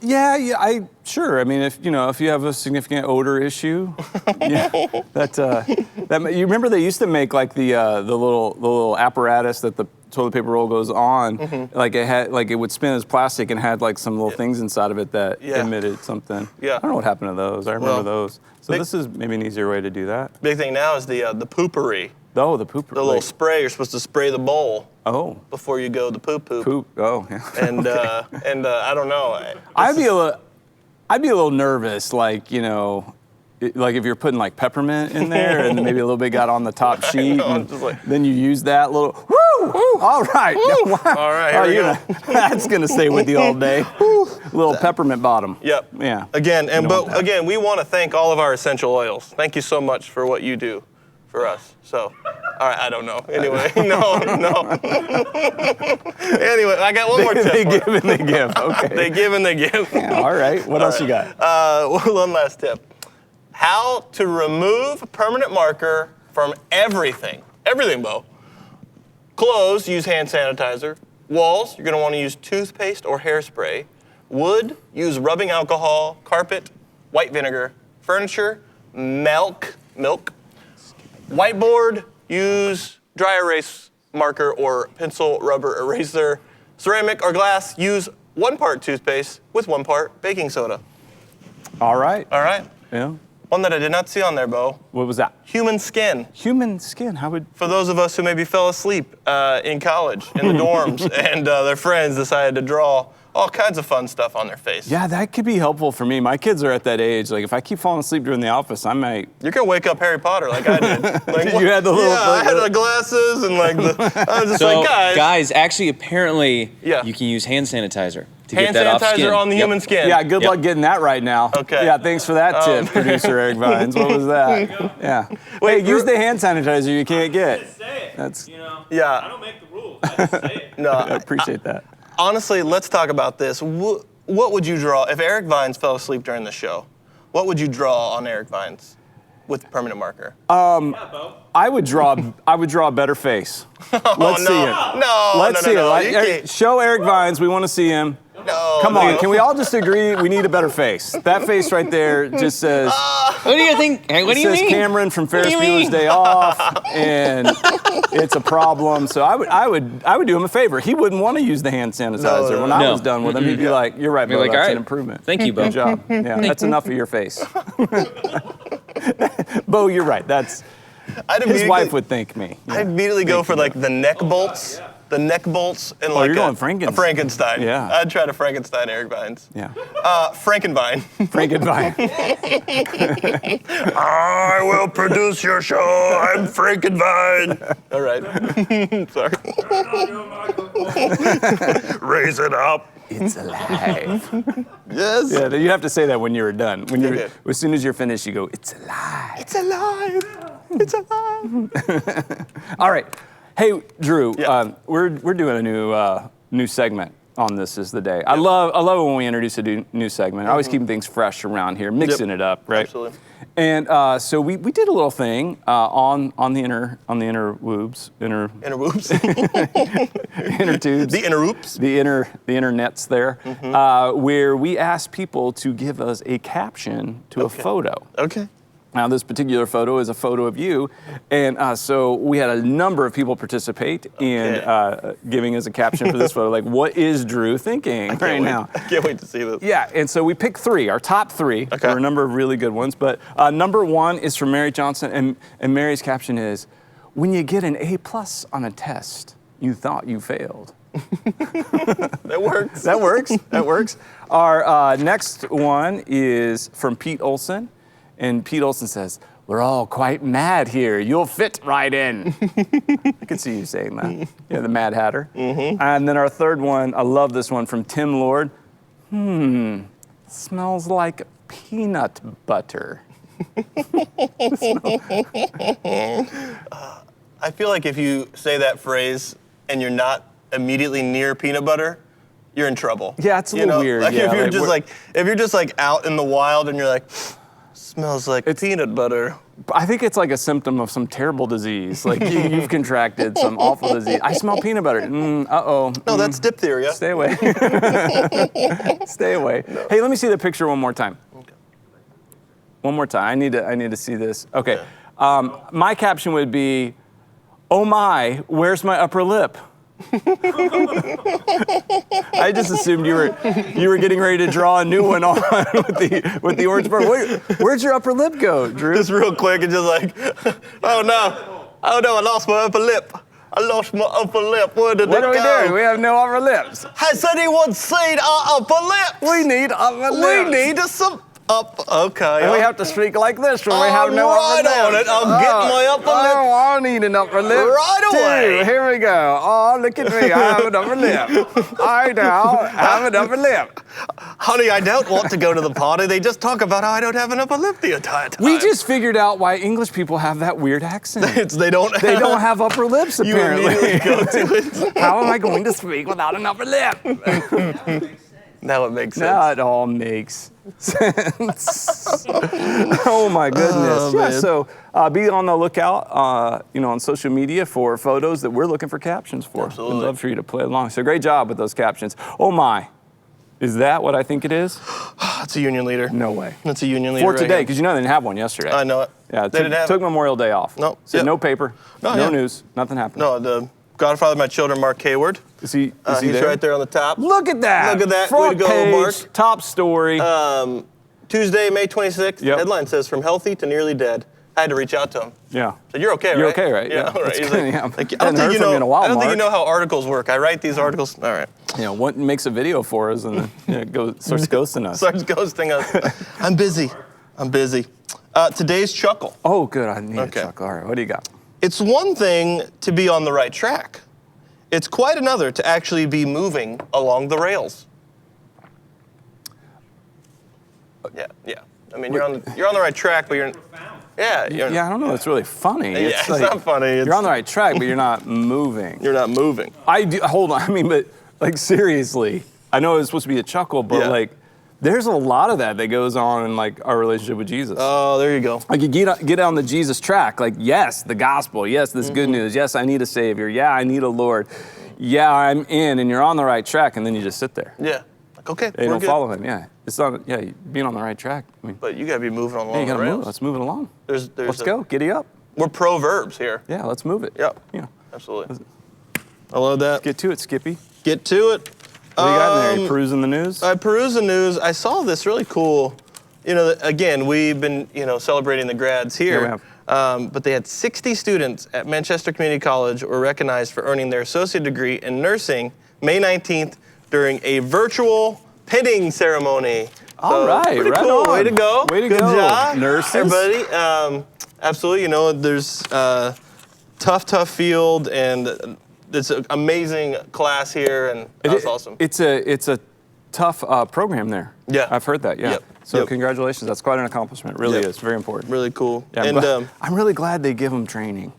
Yeah, sure. I mean, if you have a significant odor issue, yeah, you remember they used to make like the little apparatus that the toilet paper roll goes on, like it would spin as plastic and had like some little things inside of it that emitted something. Yeah. I don't know what happened to those. I remember Well, those. So this is maybe an easier way to do that. Big thing now is the poopery. Oh, the pooper. The little spray, you're supposed to spray the bowl before you go the poop. Poop. Oh, yeah. And I don't know. I'd be a little nervous, like like if you're putting like peppermint in there and maybe a little bit got on the top sheet, know, and just like- then you use that little. Woo! All right. All right, here we go. That's gonna stay with you all day. Little peppermint bottom. Yep. Yeah. Again, You know what? again, we want to thank all of our essential oils. Thank you so much for what you do for us. So, all right, I don't know. Anyway, no. Anyway, I got one more tip. They for you. give and they give. Okay. They give and they give. Yeah, all right. What else you got? One last tip. How to remove permanent marker from everything. Everything, Bo. Clothes, use hand sanitizer. Walls, you're going to want to use toothpaste or hairspray. Wood, use rubbing alcohol. Carpet, white vinegar. Furniture, milk. Whiteboard, use dry erase marker or pencil rubber eraser. Ceramic or glass, use 1 part toothpaste with 1 part baking soda. All right. All right? Yeah. One that I did not see on there, Bo. What was that? Human skin. Human skin. How would? For those of us who maybe fell asleep in college, in the dorms, and their friends decided to draw all kinds of fun stuff on their face. Yeah, that could be helpful for me. My kids are at that age. Like, if I keep falling asleep during the office, I might. You're gonna wake up Harry Potter like I did. Like, You had the little- I had the glasses and like I was just So, like, guys, actually, apparently, Yeah. you can use hand sanitizer to hand get that off sanitizer skin. on the Yep. human skin. Yeah, good Yep. luck getting that right now. Okay. Yeah, thanks for that tip, producer Eric Vines. What was that? Yeah. Wait, Hey, use the hand sanitizer you can't get. Say it. That's. Yeah. I don't make the rules. I just say it. No, I appreciate that. honestly, let's talk about this. What would you draw if Eric Vines fell asleep during the show? What would you draw on Eric Vines with permanent marker? I would draw a better face. Let's see it. Let's see it. No, Like, you Eric- can't. show Eric Vines. We want to see him. No, Come no. on. Can we all just agree we need a better face? That face right there just says. What do you think? Hey, what do It you says mean? Cameron from Ferris you Bueller's mean? Day Off, and it's a problem. So I would do him a favor. He wouldn't want to use the hand sanitizer. No. When I No. was done with him, he'd be like, "You're right, Be Bo. like, That's "All right. an improvement. Thank you, Bo." Good job. Yeah, that's enough of your face." Bo, you're right. That's I'd his immediately- wife would thank me. I'd immediately go for like the neck bolts. The neck bolts and like you're going a Frankenstein. Frankenstein. Yeah. I'd try to Frankenstein Eric Vines. Yeah, Frankenvine. Frankenvine. I will produce your show. I'm Frankenvine. All right. Sorry. Raise it up. It's alive. Yes. Yeah, you have to say that when you're done. When you're, Okay. as soon as you're finished, you go, "It's alive." It's alive. It's alive. All right. Hey, Drew, Yeah. we're doing a new segment on This Is the Day. I love it when we introduce a new segment. I always keep things fresh around here, mixing it up, right? Absolutely. And so we did a little thing on the interwebs, Interwhoops. inner tubes, The interwhoops. the internets there, where we asked people to give us a caption to a photo. Okay. Now, this particular photo is a photo of you, and so we had a number of people participate in giving us a caption for this photo. Like, what is Drew thinking right now? I can't wait to see this. Yeah, and so we picked 3, our top 3. Okay. There were a number of really good ones, but number 1 is from Mary Johnson, and Mary's caption is, "When you get an A+ on a test, you thought you failed." That works. That works. That works. Our next one is from Pete Olson. And Pete Olson says, we're all quite mad here. You'll fit right in. I can see you saying that. Yeah, the Mad Hatter. Mm-hmm. And then our third one, I love this one from Tim Lord. Smells like peanut butter. I feel like if you say that phrase and you're not immediately near peanut butter, you're in trouble. Yeah, it's a little weird. Like yeah, if you're like just we're- if you're just like out in the wild and you're like, smells like peanut butter. I think it's like a symptom of some terrible disease. Like you've contracted some awful disease. I smell peanut butter. Uh-oh. No, that's diphtheria. Stay away. Stay away. No. Hey, let me see the picture one more time. Okay. One more time. I need to see this. Okay. My caption would be, "Oh my, where's my upper lip?" I just assumed you were getting ready to draw a new one on with the orange bird. Where'd your upper lip go, Drew? Just real quick and just like, oh no, I lost my upper lip. I lost my upper lip. Where did What it are we go? doing? We have no upper lips. Has anyone seen our upper lips? We need upper lips. We need some up. Okay. And we have to speak like this when we have no right upper on lips. it. I'll get my upper lip. Oh, I need an upper lip. Right away. Too. Here we go. Oh, look at me. I have an upper lip. I now have an upper lip. Honey, I don't want to go to the party. They just talk about how I don't have an upper lip the entire time. We just figured out why English people have that weird accent. They don't have upper lips, You apparently. immediately go to it. How am I going to speak without an upper lip? Now it makes sense. Now it all makes sense. Oh my goodness. Oh, yeah, man. so be on the lookout, on social media for photos that we're looking for captions for. Absolutely. We'd love for you to play along. So great job with those captions. Oh my, is that what I think it is? It's a union leader. No way. It's a union leader. For right today, here. because you know they didn't have one yesterday. I know it. Yeah, They didn't have took it. Memorial Day off. Nope. Said Yep. no paper, Oh, no yeah. news, nothing happened. No, the godfather of my children, Mark Hayward. Is he He's there? right there on the top. Look at that. Look at that. Front Way to go, page, Mark. top story. Tuesday, May 26th. Yep. Headline says, "From healthy to nearly dead." I had to reach out to him. yeah. So you're okay, right? You're okay, right? Yeah. Yeah. All right. That's He's good, like, yeah. like, Hadn't heard from you in a while, I don't think you Mark. know how articles work. I write these articles. All right. What makes a video for us and then starts ghosting us. Starts ghosting us. I'm busy. Today's chuckle. Oh, good. I need Okay. a chuckle. All right, what do you got? It's one thing to be on the right track. It's quite another to actually be moving along the rails. Yeah. I mean, you're on the right track, but you're. Yeah. Yeah, I don't know. It's really funny. Yeah, it's not funny. You're on the right track, but you're not moving. You're not moving. I do. Hold on. I mean, but like seriously, I know it's supposed to be a chuckle, but Yeah. like, there's a lot of that goes on in like our relationship with Jesus. Oh, there you go. Like you get on the Jesus track. Like, yes, the gospel. Yes, this good news. Yes, I need a savior. Yeah, I need a Lord. Yeah, I'm in, and you're on the right track, and then you just sit there. Yeah. Like, okay, You we're don't good. follow him. Yeah, it's not. Yeah, being on the right track. I mean, But you gotta be moving along yeah, you the gotta rails. move. Let's move it along. There's Let's go. Giddy up. We're pro-verbs here. Yeah, let's move it. Yep. Yeah. Absolutely. I love that. Get to it, Skippy. Get to it. What do you got in there? You perusing the news? I perused the news. I saw this really cool. Again, we've been, celebrating the grads here. Yeah, we But they had 60 students at Manchester Community College were recognized for earning their associate degree in nursing May 19th during a virtual pinning ceremony. All right, pretty right cool. on. Way to go. Way to Good go, job, nurses. everybody. Absolutely. There's tough field, and it's an amazing class here, and that's awesome. It's a tough program there. Yeah. I've heard that. Yeah. Yep. So Yep. congratulations. That's quite an accomplishment. It really Yep. is. Very important. Really cool. Yeah, And I'm really glad they give them training.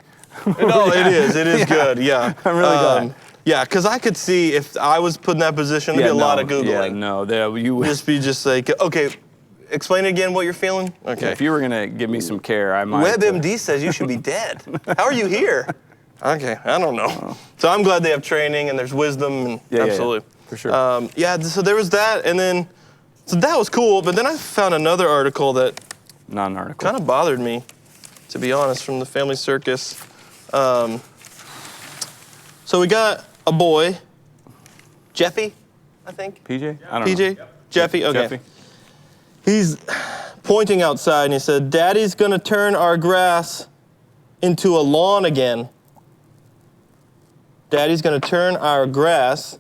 no, it is good. Yeah, I'm really glad. Yeah, because I could see if I was put in that position, there'd be a lot of Googling. Yeah, no, you Just be like, okay, explain again what you're feeling. Okay. If you were gonna give me some care, I might. WebMD says you should be dead. How are you here? Okay, I don't know. So I'm glad they have training and there's wisdom and Yeah, absolutely. for sure. So there was that, and then so that was cool. But then I found another article that Not an article. kind of bothered me, to be honest, from the Family Circus. So we got a boy, Jeffy, I think. PJ? I don't PJ? know. Jeffy? Okay. Jeffy. He's pointing outside and he said, "Daddy's gonna turn our grass into a lawn again. Daddy's gonna turn our grass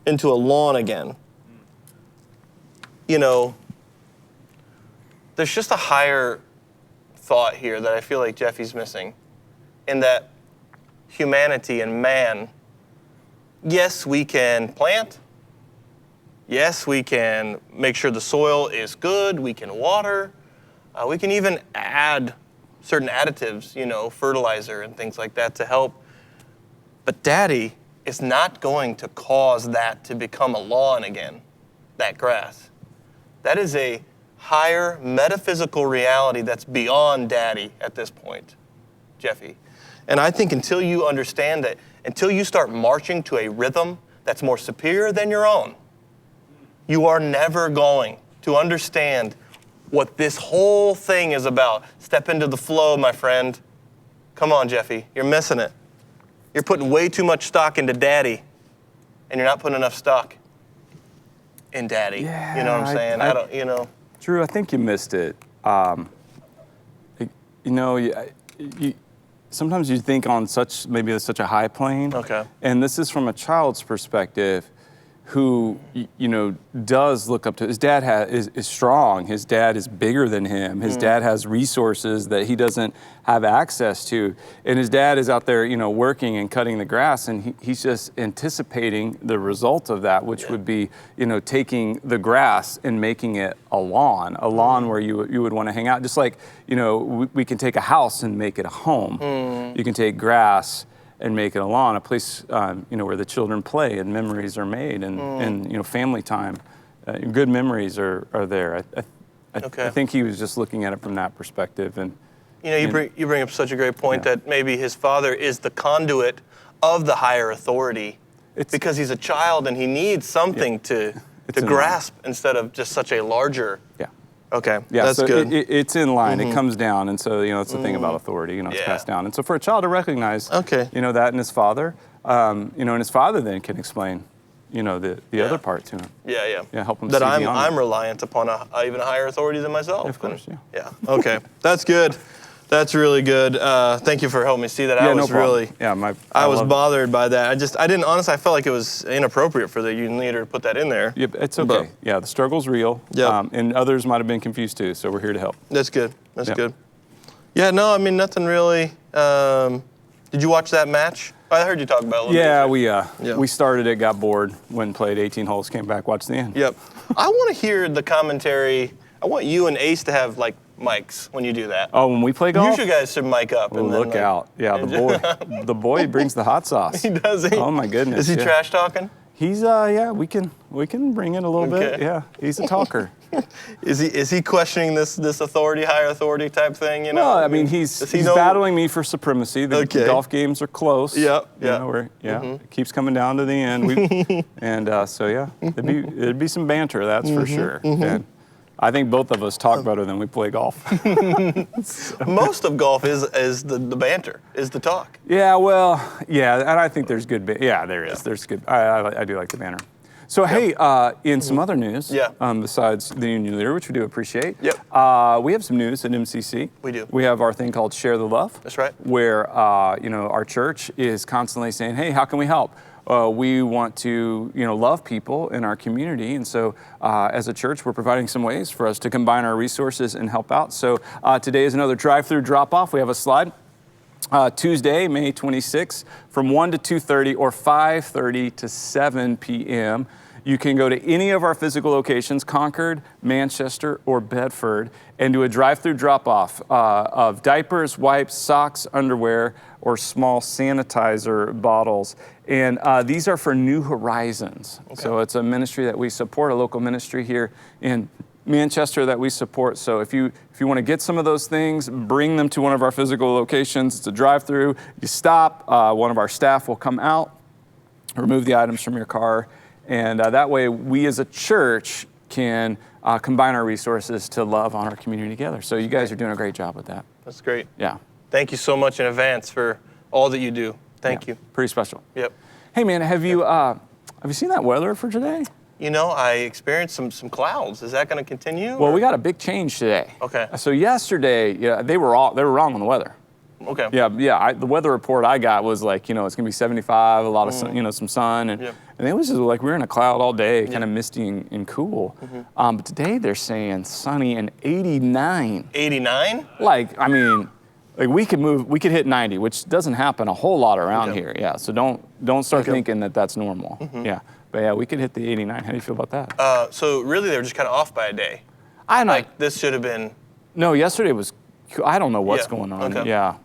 into a lawn again." There's just a higher thought here that I feel like Jeffy's missing, in that humanity and man, yes, we can plant. Yes, we can make sure the soil is good. We can water. We can even add certain additives, fertilizer and things like that to help. But Daddy is not going to cause that to become a lawn again, that grass. That is a higher metaphysical reality that's beyond Daddy at this point, Jeffy. And I think until you understand that, until you start marching to a rhythm that's more superior than your own, you are never going to understand what this whole thing is about. Step into the flow, my friend. Come on, Jeffy, you're missing it. You're putting way too much stock into Daddy, and you're not putting enough stock in Daddy. Yeah, you know what I'm saying? I don't. Drew, I think you missed it. Sometimes you think on such a high plane. Okay. And this is from a child's perspective, who does look up to his dad. Is strong. His dad is bigger than him. His dad has resources that he doesn't have access to, and his dad is out there working and cutting the grass, and he's just anticipating the result of that, which would be taking the grass and making it a lawn where you would want to hang out. Just like we can take a house and make it a home. You can take grass and make it a lawn, a place where the children play and memories are made, and family time, good memories are there. I think he was just looking at it from that perspective. And you bring up such a great point that maybe his father is the conduit of the higher authority, because he's a child and he needs something to grasp instead of just such a larger. Yeah. Okay, yeah, that's so good. It's in line. It comes down, and so it's the thing about authority. It's passed down, and so for a child to recognize, that in his father, and his father then can explain, the other part to him. Yeah, help him that see I'm beyond reliant upon even a higher authority than myself. Of course, Yeah. Okay, that's good. That's really good. Thank you for helping me see that. I was I was bothered by that. I didn't honestly. I felt like it was inappropriate for the union leader to put that in there. Yep, it's okay. The struggle's real. Yep. And others might have been confused too. So we're here to help. That's good. That's good. Yeah. No, I mean nothing really. Did you watch that match? I heard you talk about it a little bit. We started it, got bored, went and played 18 holes, came back, watched the end. Yep. I want to hear the commentary. I want you and Ace to have mics when you do that. Oh, when we play golf? You guys should mic up. Oh, look out. Yeah, the boy brings the hot sauce. He does, he? Oh, my goodness. Is he trash talking? He's, we can bring it a little bit. Yeah, he's a talker. Is he questioning this higher authority type thing, No, I mean, he's battling me for supremacy. The golf games are close. Yep. It keeps coming down to the end. There'd be some banter, that's for sure. And I think both of us talk better than we play golf. Most of golf is the banter, is the talk. Yeah, and I think there's good. There is. There's good. I do like the banter. So hey, in some other news, besides the union leader, which we do appreciate, we have some news at MCC. We do. We have our thing called Share the Love. That's right. Where our church is constantly saying, hey, how can we help? We want to, love people in our community, and so as a church, we're providing some ways for us to combine our resources and help out. So today is another drive-through drop-off. We have a slide. Tuesday, May 26th, from 1 to 2:30 or 5:30 to 7 p.m. You can go to any of our physical locations, Concord, Manchester, or Bedford, and do a drive-through drop-off of diapers, wipes, socks, underwear, or small sanitizer bottles. And these are for New Horizons. Okay. So it's a ministry that we support, a local ministry here in Manchester that we support. So if you want to get some of those things, bring them to one of our physical locations. It's a drive-through. You stop, one of our staff will come out, remove the items from your car, and that way we as a church can combine our resources to love on our community together. So you guys are doing a great job with that. That's great. Yeah. Thank you so much in advance for all that you do. Thank you. Pretty special. Yep. Hey man, have you seen that weather for today? I experienced some clouds. Is that going to continue? Well, we got a big change today. Okay. So yesterday, they were wrong on the weather. Okay. Yeah. The weather report I got was like, it's gonna be 75, a lot of sun, some sun, and it was just like we were in a cloud all day, kind of misty and cool. But today they're saying sunny and 89. 89? Like we could hit 90, which doesn't happen a whole lot around here. Yeah. So don't start thinking that that's normal. Yeah. But yeah, we could hit the 89. How do you feel about that? So really, they were just kind of off by a day. I know. Like this should have been. No, yesterday was. I don't know what's Yeah, going on. okay. Yeah.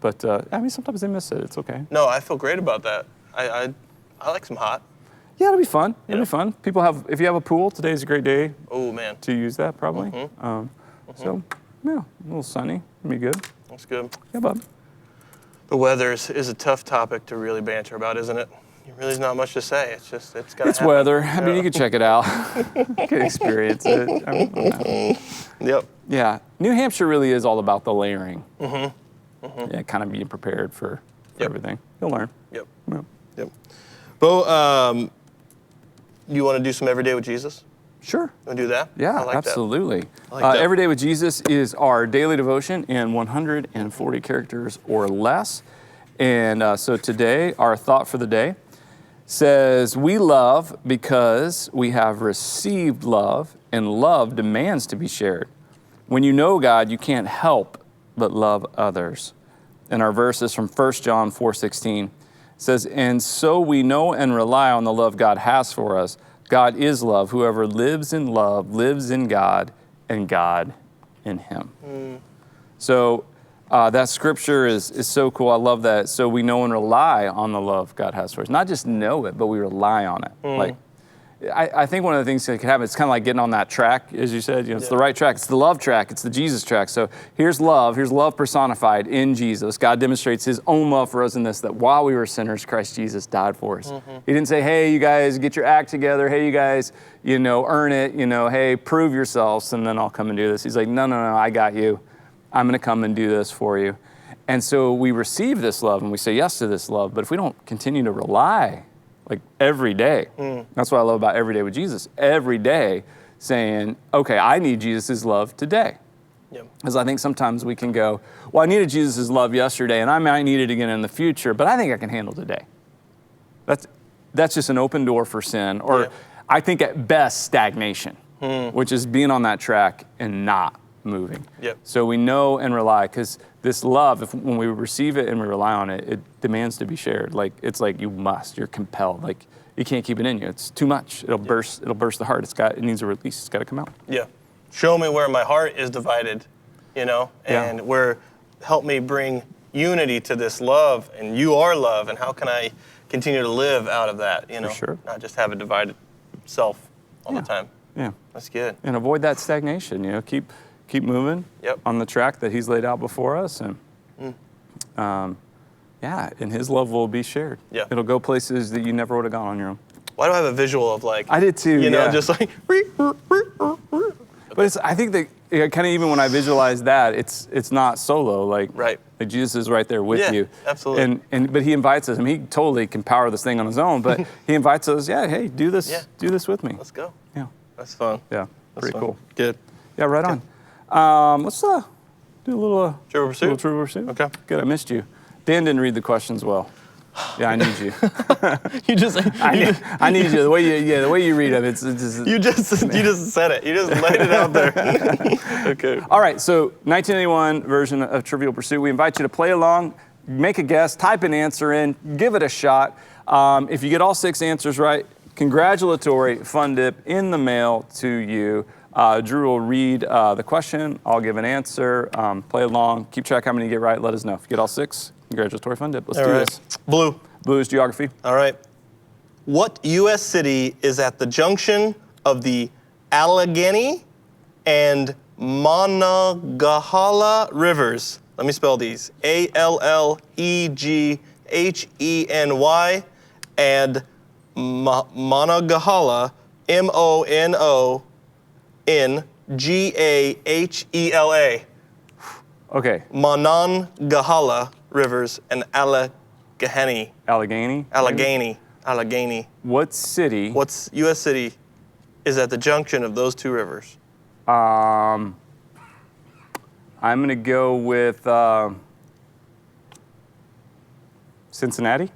But sometimes they miss it. It's okay. No, I feel great about that. I like some hot. Yeah, it'll be fun. It'll be fun. If you have a pool, today's a great day Oh man, to use that probably. So yeah, a little sunny. It'll be good. that's good. Yeah, bud. The weather is a tough topic to really banter about, isn't it? There really is not much to say. It's just it's gotta It's happen. weather. I mean, you can check it out. You can experience it. Yep. Yeah, New Hampshire really is all about the layering. Yeah, kind of being prepared for everything. You'll learn. Yep. Yeah. Yep. Bo, you want to do some Everyday with Jesus? Sure. Want to do that? Yeah, I like absolutely. I like that. Every Day with Jesus is our daily devotion in 140 characters or less. And so today, our thought for the day says, we love because we have received love, and love demands to be shared. When you know God, you can't help but love others. And our verse is from 1 John 4:16. It says, and so we know and rely on the love God has for us. God is love. Whoever lives in love lives in God, and God in him. So that scripture is so cool. I love that. So we know and rely on the love God has for us. Not just know it, but we rely on it. Like, I think one of the things that can happen, it's kind of like getting on that track, as you said, it's the right track. It's the love track. It's the Jesus track. So here's love personified in Jesus. God demonstrates his own love for us in this, that while we were sinners, Christ Jesus died for us. He didn't say, hey, you guys, get your act together. Hey, you guys, earn it. Hey, prove yourselves, and then I'll come and do this. He's like, no, I got you. I'm going to come and do this for you. And so we receive this love and we say yes to this love. But if we don't continue to rely, like every day, that's what I love about Every Day with Jesus. Every day saying, okay, I need Jesus' love today. Because I think sometimes we can go, well, I needed Jesus' love yesterday and I might need it again in the future, but I think I can handle today. That's just an open door for sin, or I think at best stagnation, which is being on that track and not moving. So we know and rely, because this love, when we receive it and we rely on it, it demands to be shared. Like, it's like you're compelled. Like, you can't keep it in you. It's too much. It'll burst the heart. It needs a release. It's got to come out. Show me where my heart is divided, and help me bring unity to this love, and you are love, and how can I continue to live out of that, For sure. Not just have a divided self all the time. Yeah. That's good. And avoid that stagnation, keep moving on the track that he's laid out before us, and and his love will be shared. It'll go places that you never would have gone on your own. Why do I have a visual of like, I did too, just like, but I think that kind of, even when I visualize that, it's not solo, like Jesus is right there with you. Absolutely. But he invites us. I mean, he totally can power this thing on his own, but he invites us, hey, do this with me. Let's go. Yeah. That's fun. Yeah. Pretty cool. Good. Yeah, right on. Let's do a little Trivial Pursuit? Little Trivial Pursuit. Okay. Good. I missed you. Dan didn't read the questions well. Yeah, I need you. I need you. The way you read them, it's just. You just said it. You just laid it out there. Okay. All right. So 1981 version of Trivial Pursuit. We invite you to play along, make a guess, type an answer in, give it a shot. If you get all 6 answers right, congratulatory fun dip in the mail to you. Drew will read the question. I'll give an answer. Play along. Keep track how many you get right. Let us know. If you get all 6, congratulatory fun dip. Let's do this. Blue. Blue is geography. All right. What U.S. city is at the junction of the Allegheny and Monongahela rivers? Let me spell these. Allegheny and Monongahela, Monongahela. Okay. Monongahela rivers and Allegheny. Allegheny. What city? What's U.S. city is at the junction of those two rivers? I'm gonna go with Cincinnati?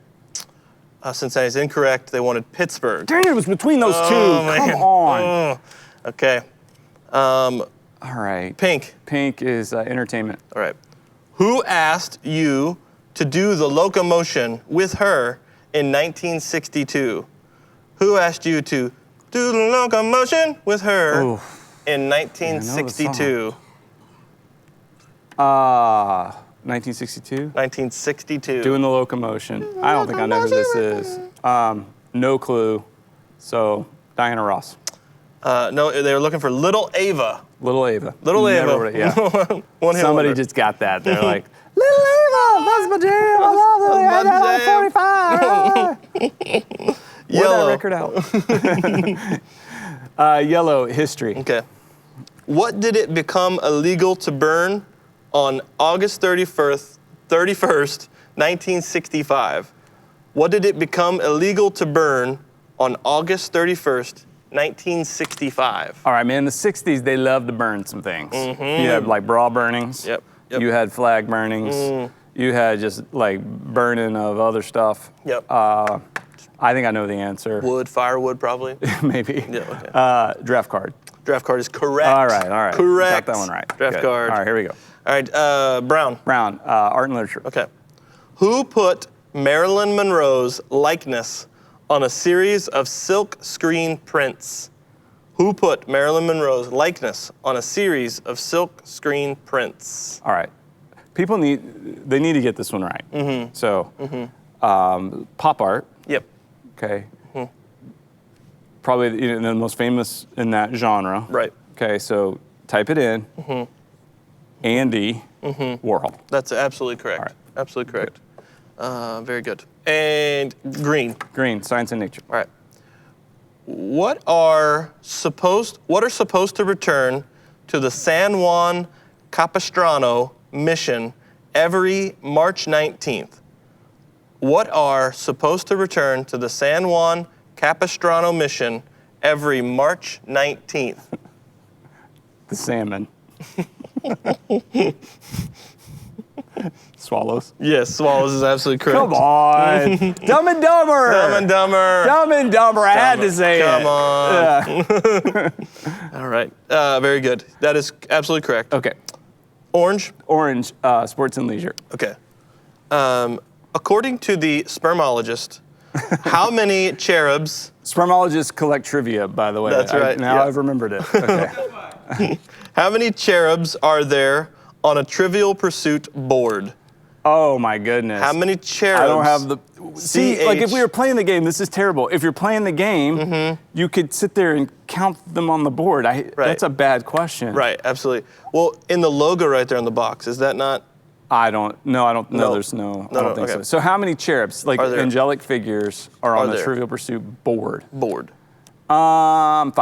Cincinnati's incorrect. They wanted Pittsburgh. Dang, it was between those two. man. Come on. Oh. Okay. All right. Pink. Pink is entertainment. All right. Who asked you to do the locomotion with her in 1962? Who asked you to do the locomotion with her Ooh. in Yeah, I 1962? 1962? 1962. Doing the locomotion. I don't think I know who this is. No clue. So, Diana Ross. No, they were looking for Little Ava. Little Ava. Little Never Ava. would've- yeah. One hit Somebody wonder. just got that. They're like, Little Ava, that's my jam. I love it. That's my 45. Yellow. Wear that record out. Yellow, history. Okay. What did it become illegal to burn on August 31st, 1965? What did it become illegal to burn on August 31st, 1965? All right, man, in the 60s, they loved to burn some things. You had like bra burnings. Yep. You had flag burnings. You had just like burning of other stuff. Yep. I think I know the answer. Wood, firewood, probably. Maybe. Yeah, okay. Draft card. Draft card is correct. All right. Correct. Got that one right. Draft Good. card. All right, here we go. All right, Brown. Brown, art and literature. Okay. Who put Marilyn Monroe's likeness on a series of silk screen prints? Who put Marilyn Monroe's likeness on a series of silk screen prints? All right. People need to get this one right. So, pop art. Yep. Okay. Probably the most famous in that genre. Right. Okay, so type it in. Andy Warhol. That's absolutely correct. All right. Absolutely correct. Very good. And green. Green, science and nature. All right. What are supposed to return to the San Juan Capistrano mission every March 19th? What are supposed to return to the San Juan Capistrano mission every March 19th? The salmon. Swallows. Yes, swallows is absolutely correct. Come on. Dumb and Dumber. Dumb and Dumber. Dumb and Dumber. I had to say Come it. on. Yeah. All right. Very good. That is absolutely correct. Okay. Orange. Orange, sports and leisure. Okay. According to the spermologist, how many cherubs? Spermologists collect trivia, by the way. That's right, Now yeah. I've remembered it. Okay. How many cherubs are there on a Trivial Pursuit board? Oh my goodness. How many cherubs? I don't have the. See, like if we were playing the game, this is terrible. If you're playing the game, you could sit there and count them on the board. That's a bad question. Right, absolutely. Well, in the logo right there on the box, is that not? I don't. No, No. there's no. I No, don't think okay. so. So how many cherubs, like Are there? angelic figures, are on the there? Trivial Pursuit board? Board. 5.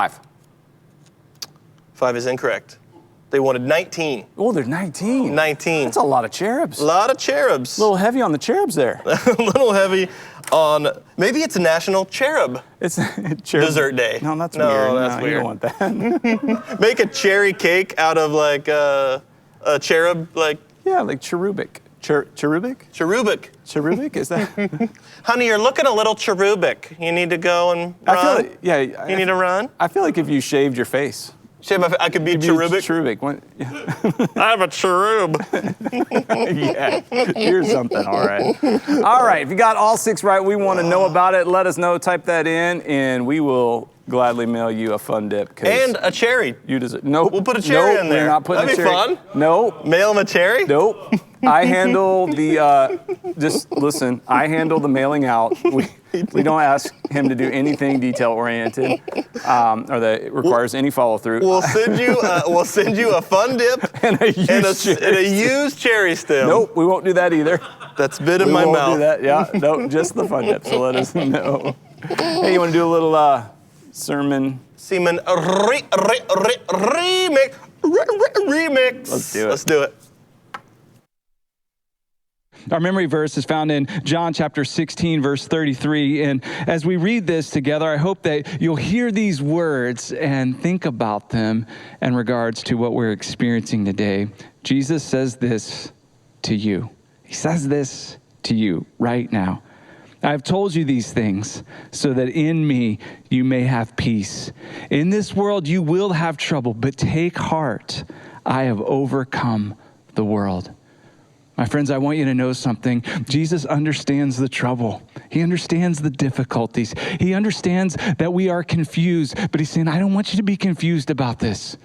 5 is incorrect. They wanted 19. Oh, there's 19. 19. That's a lot of cherubs. A lot of cherubs. A little heavy on the cherubs there. A little heavy on, maybe it's National Cherub It's cherub. Dessert Day. No, that's No, weird. that's You weird. don't want that. Make a cherry cake out of like a cherub, like Yeah, like cherubic. Cherubic? cherubic. Cherubic? Is that? Honey, you're looking a little cherubic. You need to go and run. I feel like, yeah. You need to run. I feel like if you shaved your face. Shave my I could be You'd be cherubic. Cherubic. What- yeah. I have a cherub. Yeah, here's something. All right. All right. If you got all 6 right, we want to know about it. Let us know. Type that in, and we will gladly mail you a fun dip. 'Cause And a cherry. you deserve. Nope. We'll put a cherry nope, in there. We're not putting That'd a be cherry. fun. Nope. Mail him a cherry? Nope. I handle the. Just listen. I handle the mailing out. We don't ask him to do anything detail oriented, or that requires any follow through. We'll send you a fun dip and a used and a used cherry stem. Nope, we won't do that either. That's bit in We my won't mouth. do that. Yeah, no, just the fun dip. So let us know. Hey, you want to do a little sermon? Seaman remix. Remix. Let's do it. Let's do it. Our memory verse is found in John chapter 16, verse 33. And as we read this together, I hope that you'll hear these words and think about them in regards to what we're experiencing today. Jesus says this to you. He says this to you right now. I've told you these things so that in me you may have peace. In this world you will have trouble, but take heart. I have overcome the world. My friends, I want you to know something. Jesus understands the trouble. He understands the difficulties. He understands that we are confused, but he's saying, I don't want you to be confused about this.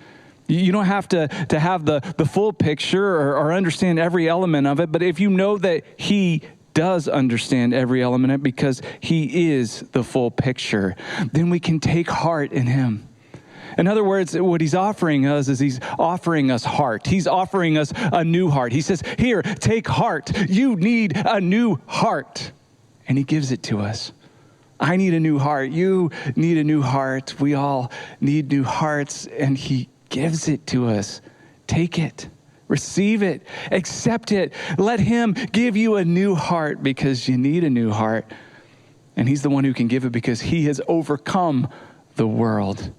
You don't have to have the full picture or understand every element of it, but if you know that he does understand every element of it because he is the full picture, then we can take heart in him. In other words, what he's offering us is he's offering us heart. He's offering us a new heart. He says, here, take heart. You need a new heart. And he gives it to us. I need a new heart. You need a new heart. We all need new hearts. And he gives it to us. Take it. Receive it. Accept it. Let him give you a new heart because you need a new heart. And he's the one who can give it because he has overcome the world.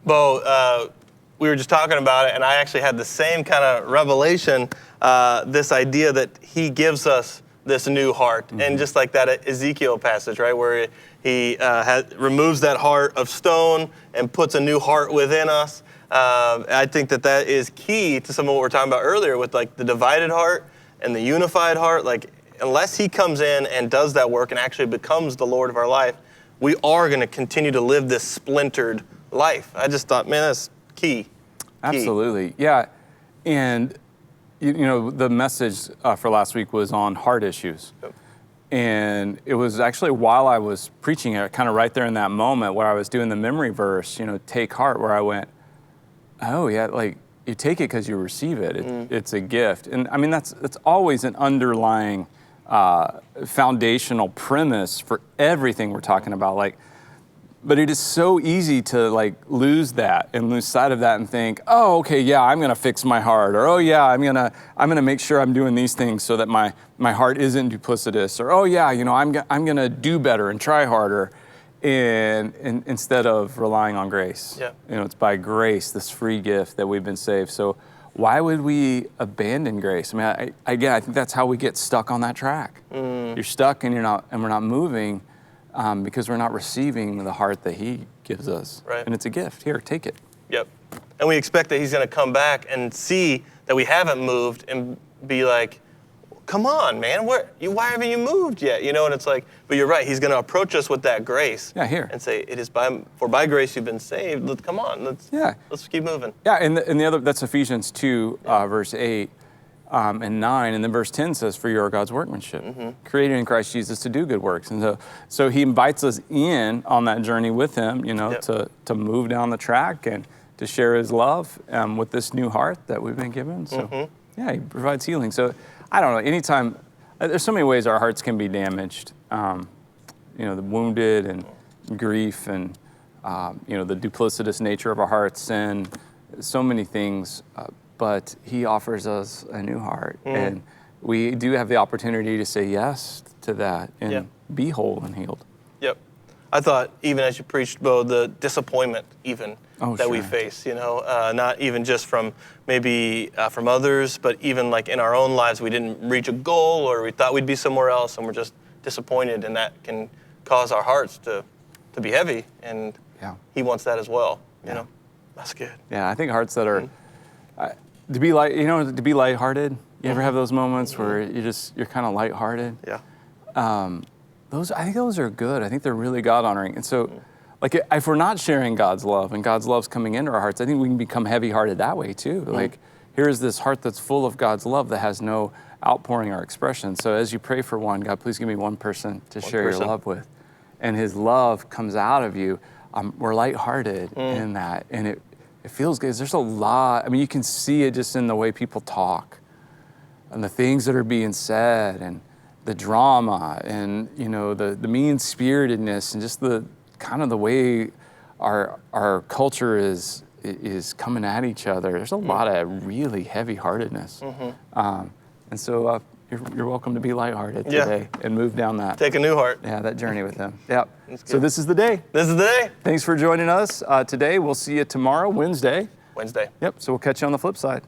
Bo, we were just talking about it, and I actually had the same kind of revelation, this idea that he gives us this new heart. Mm-hmm. And just like that Ezekiel passage, right, where he removes that heart of stone and puts a new heart within us. I think that is key to some of what we were talking about earlier with like the divided heart and the unified heart. Like, unless he comes in and does that work and actually becomes the Lord of our life, we are going to continue to live this splintered life. I just thought, man, that's key. Absolutely. Yeah. And, you know, the message for last week was on heart issues. Yep. And it was actually while I was preaching it, kind of right there in that moment where I was doing the memory verse, you know, take heart, where I went, oh, yeah, like you take it because you receive it. It's a gift. And I mean, that's always an underlying foundational premise for everything we're talking about. Like, but it is so easy to like lose that and lose sight of that and think, oh, okay, yeah, I'm gonna fix my heart, or oh yeah, I'm gonna make sure I'm doing these things so that my heart isn't duplicitous, or oh yeah, you know, I'm gonna do better and try harder, and instead of relying on grace. Yeah. You know, it's by grace, this free gift that we've been saved. So why would we abandon grace? I mean, I think that's how we get stuck on that track. You're stuck and we're not moving. Because we're not receiving the heart that he gives us. Right. And it's a gift. Here, take it. Yep. And we expect that he's going to come back and see that we haven't moved and be like, come on, man, why haven't you moved yet? You know, and it's like, but you're right. He's going to approach us with that grace. Yeah, here. And say, it is by grace you've been saved. Come on, let's keep moving. Yeah, and the other, that's Ephesians 2, verse 8. And 9, and then verse 10 says, for you are God's workmanship, created in Christ Jesus to do good works. And so he invites us in on that journey with him, you know, to move down the track and to share his love with this new heart that we've been given. So yeah, he provides healing. So I don't know, anytime, there's so many ways our hearts can be damaged, you know, the wounded and grief and, you know, the duplicitous nature of our hearts, sin, so many things. But he offers us a new heart. And we do have the opportunity to say yes to that and be whole and healed. Yep. I thought, even as you preached, Bo, the disappointment even that we face, you know, not even just from maybe from others, but even like in our own lives, we didn't reach a goal or we thought we'd be somewhere else and we're just disappointed, and that can cause our hearts to be heavy. And he wants that as well, you know. That's good. Yeah, I think hearts that are... to be lighthearted. You ever have those moments where you're kind of lighthearted? Yeah. I think those are good. I think they're really God honoring. And so, like, if we're not sharing God's love and God's love's coming into our hearts, I think we can become heavy-hearted that way too. Like, here's this heart that's full of God's love that has no outpouring or expression. So as you pray for one, God, please give me one person to share your love with, and His love comes out of you. We're lighthearted in that, and it feels good. There's a lot. I mean, you can see it just in the way people talk and the things that are being said and the drama and, you know, the mean-spiritedness and just the kind of the way our culture is coming at each other. There's a lot of really heavy-heartedness. And so you're welcome to be lighthearted today and move down that. Take a new heart. Yeah, that journey with Him. Yep. So this is the day. This is the day. Thanks for joining us today. We'll see you tomorrow, Wednesday. Wednesday. Yep. So we'll catch you on the flip side.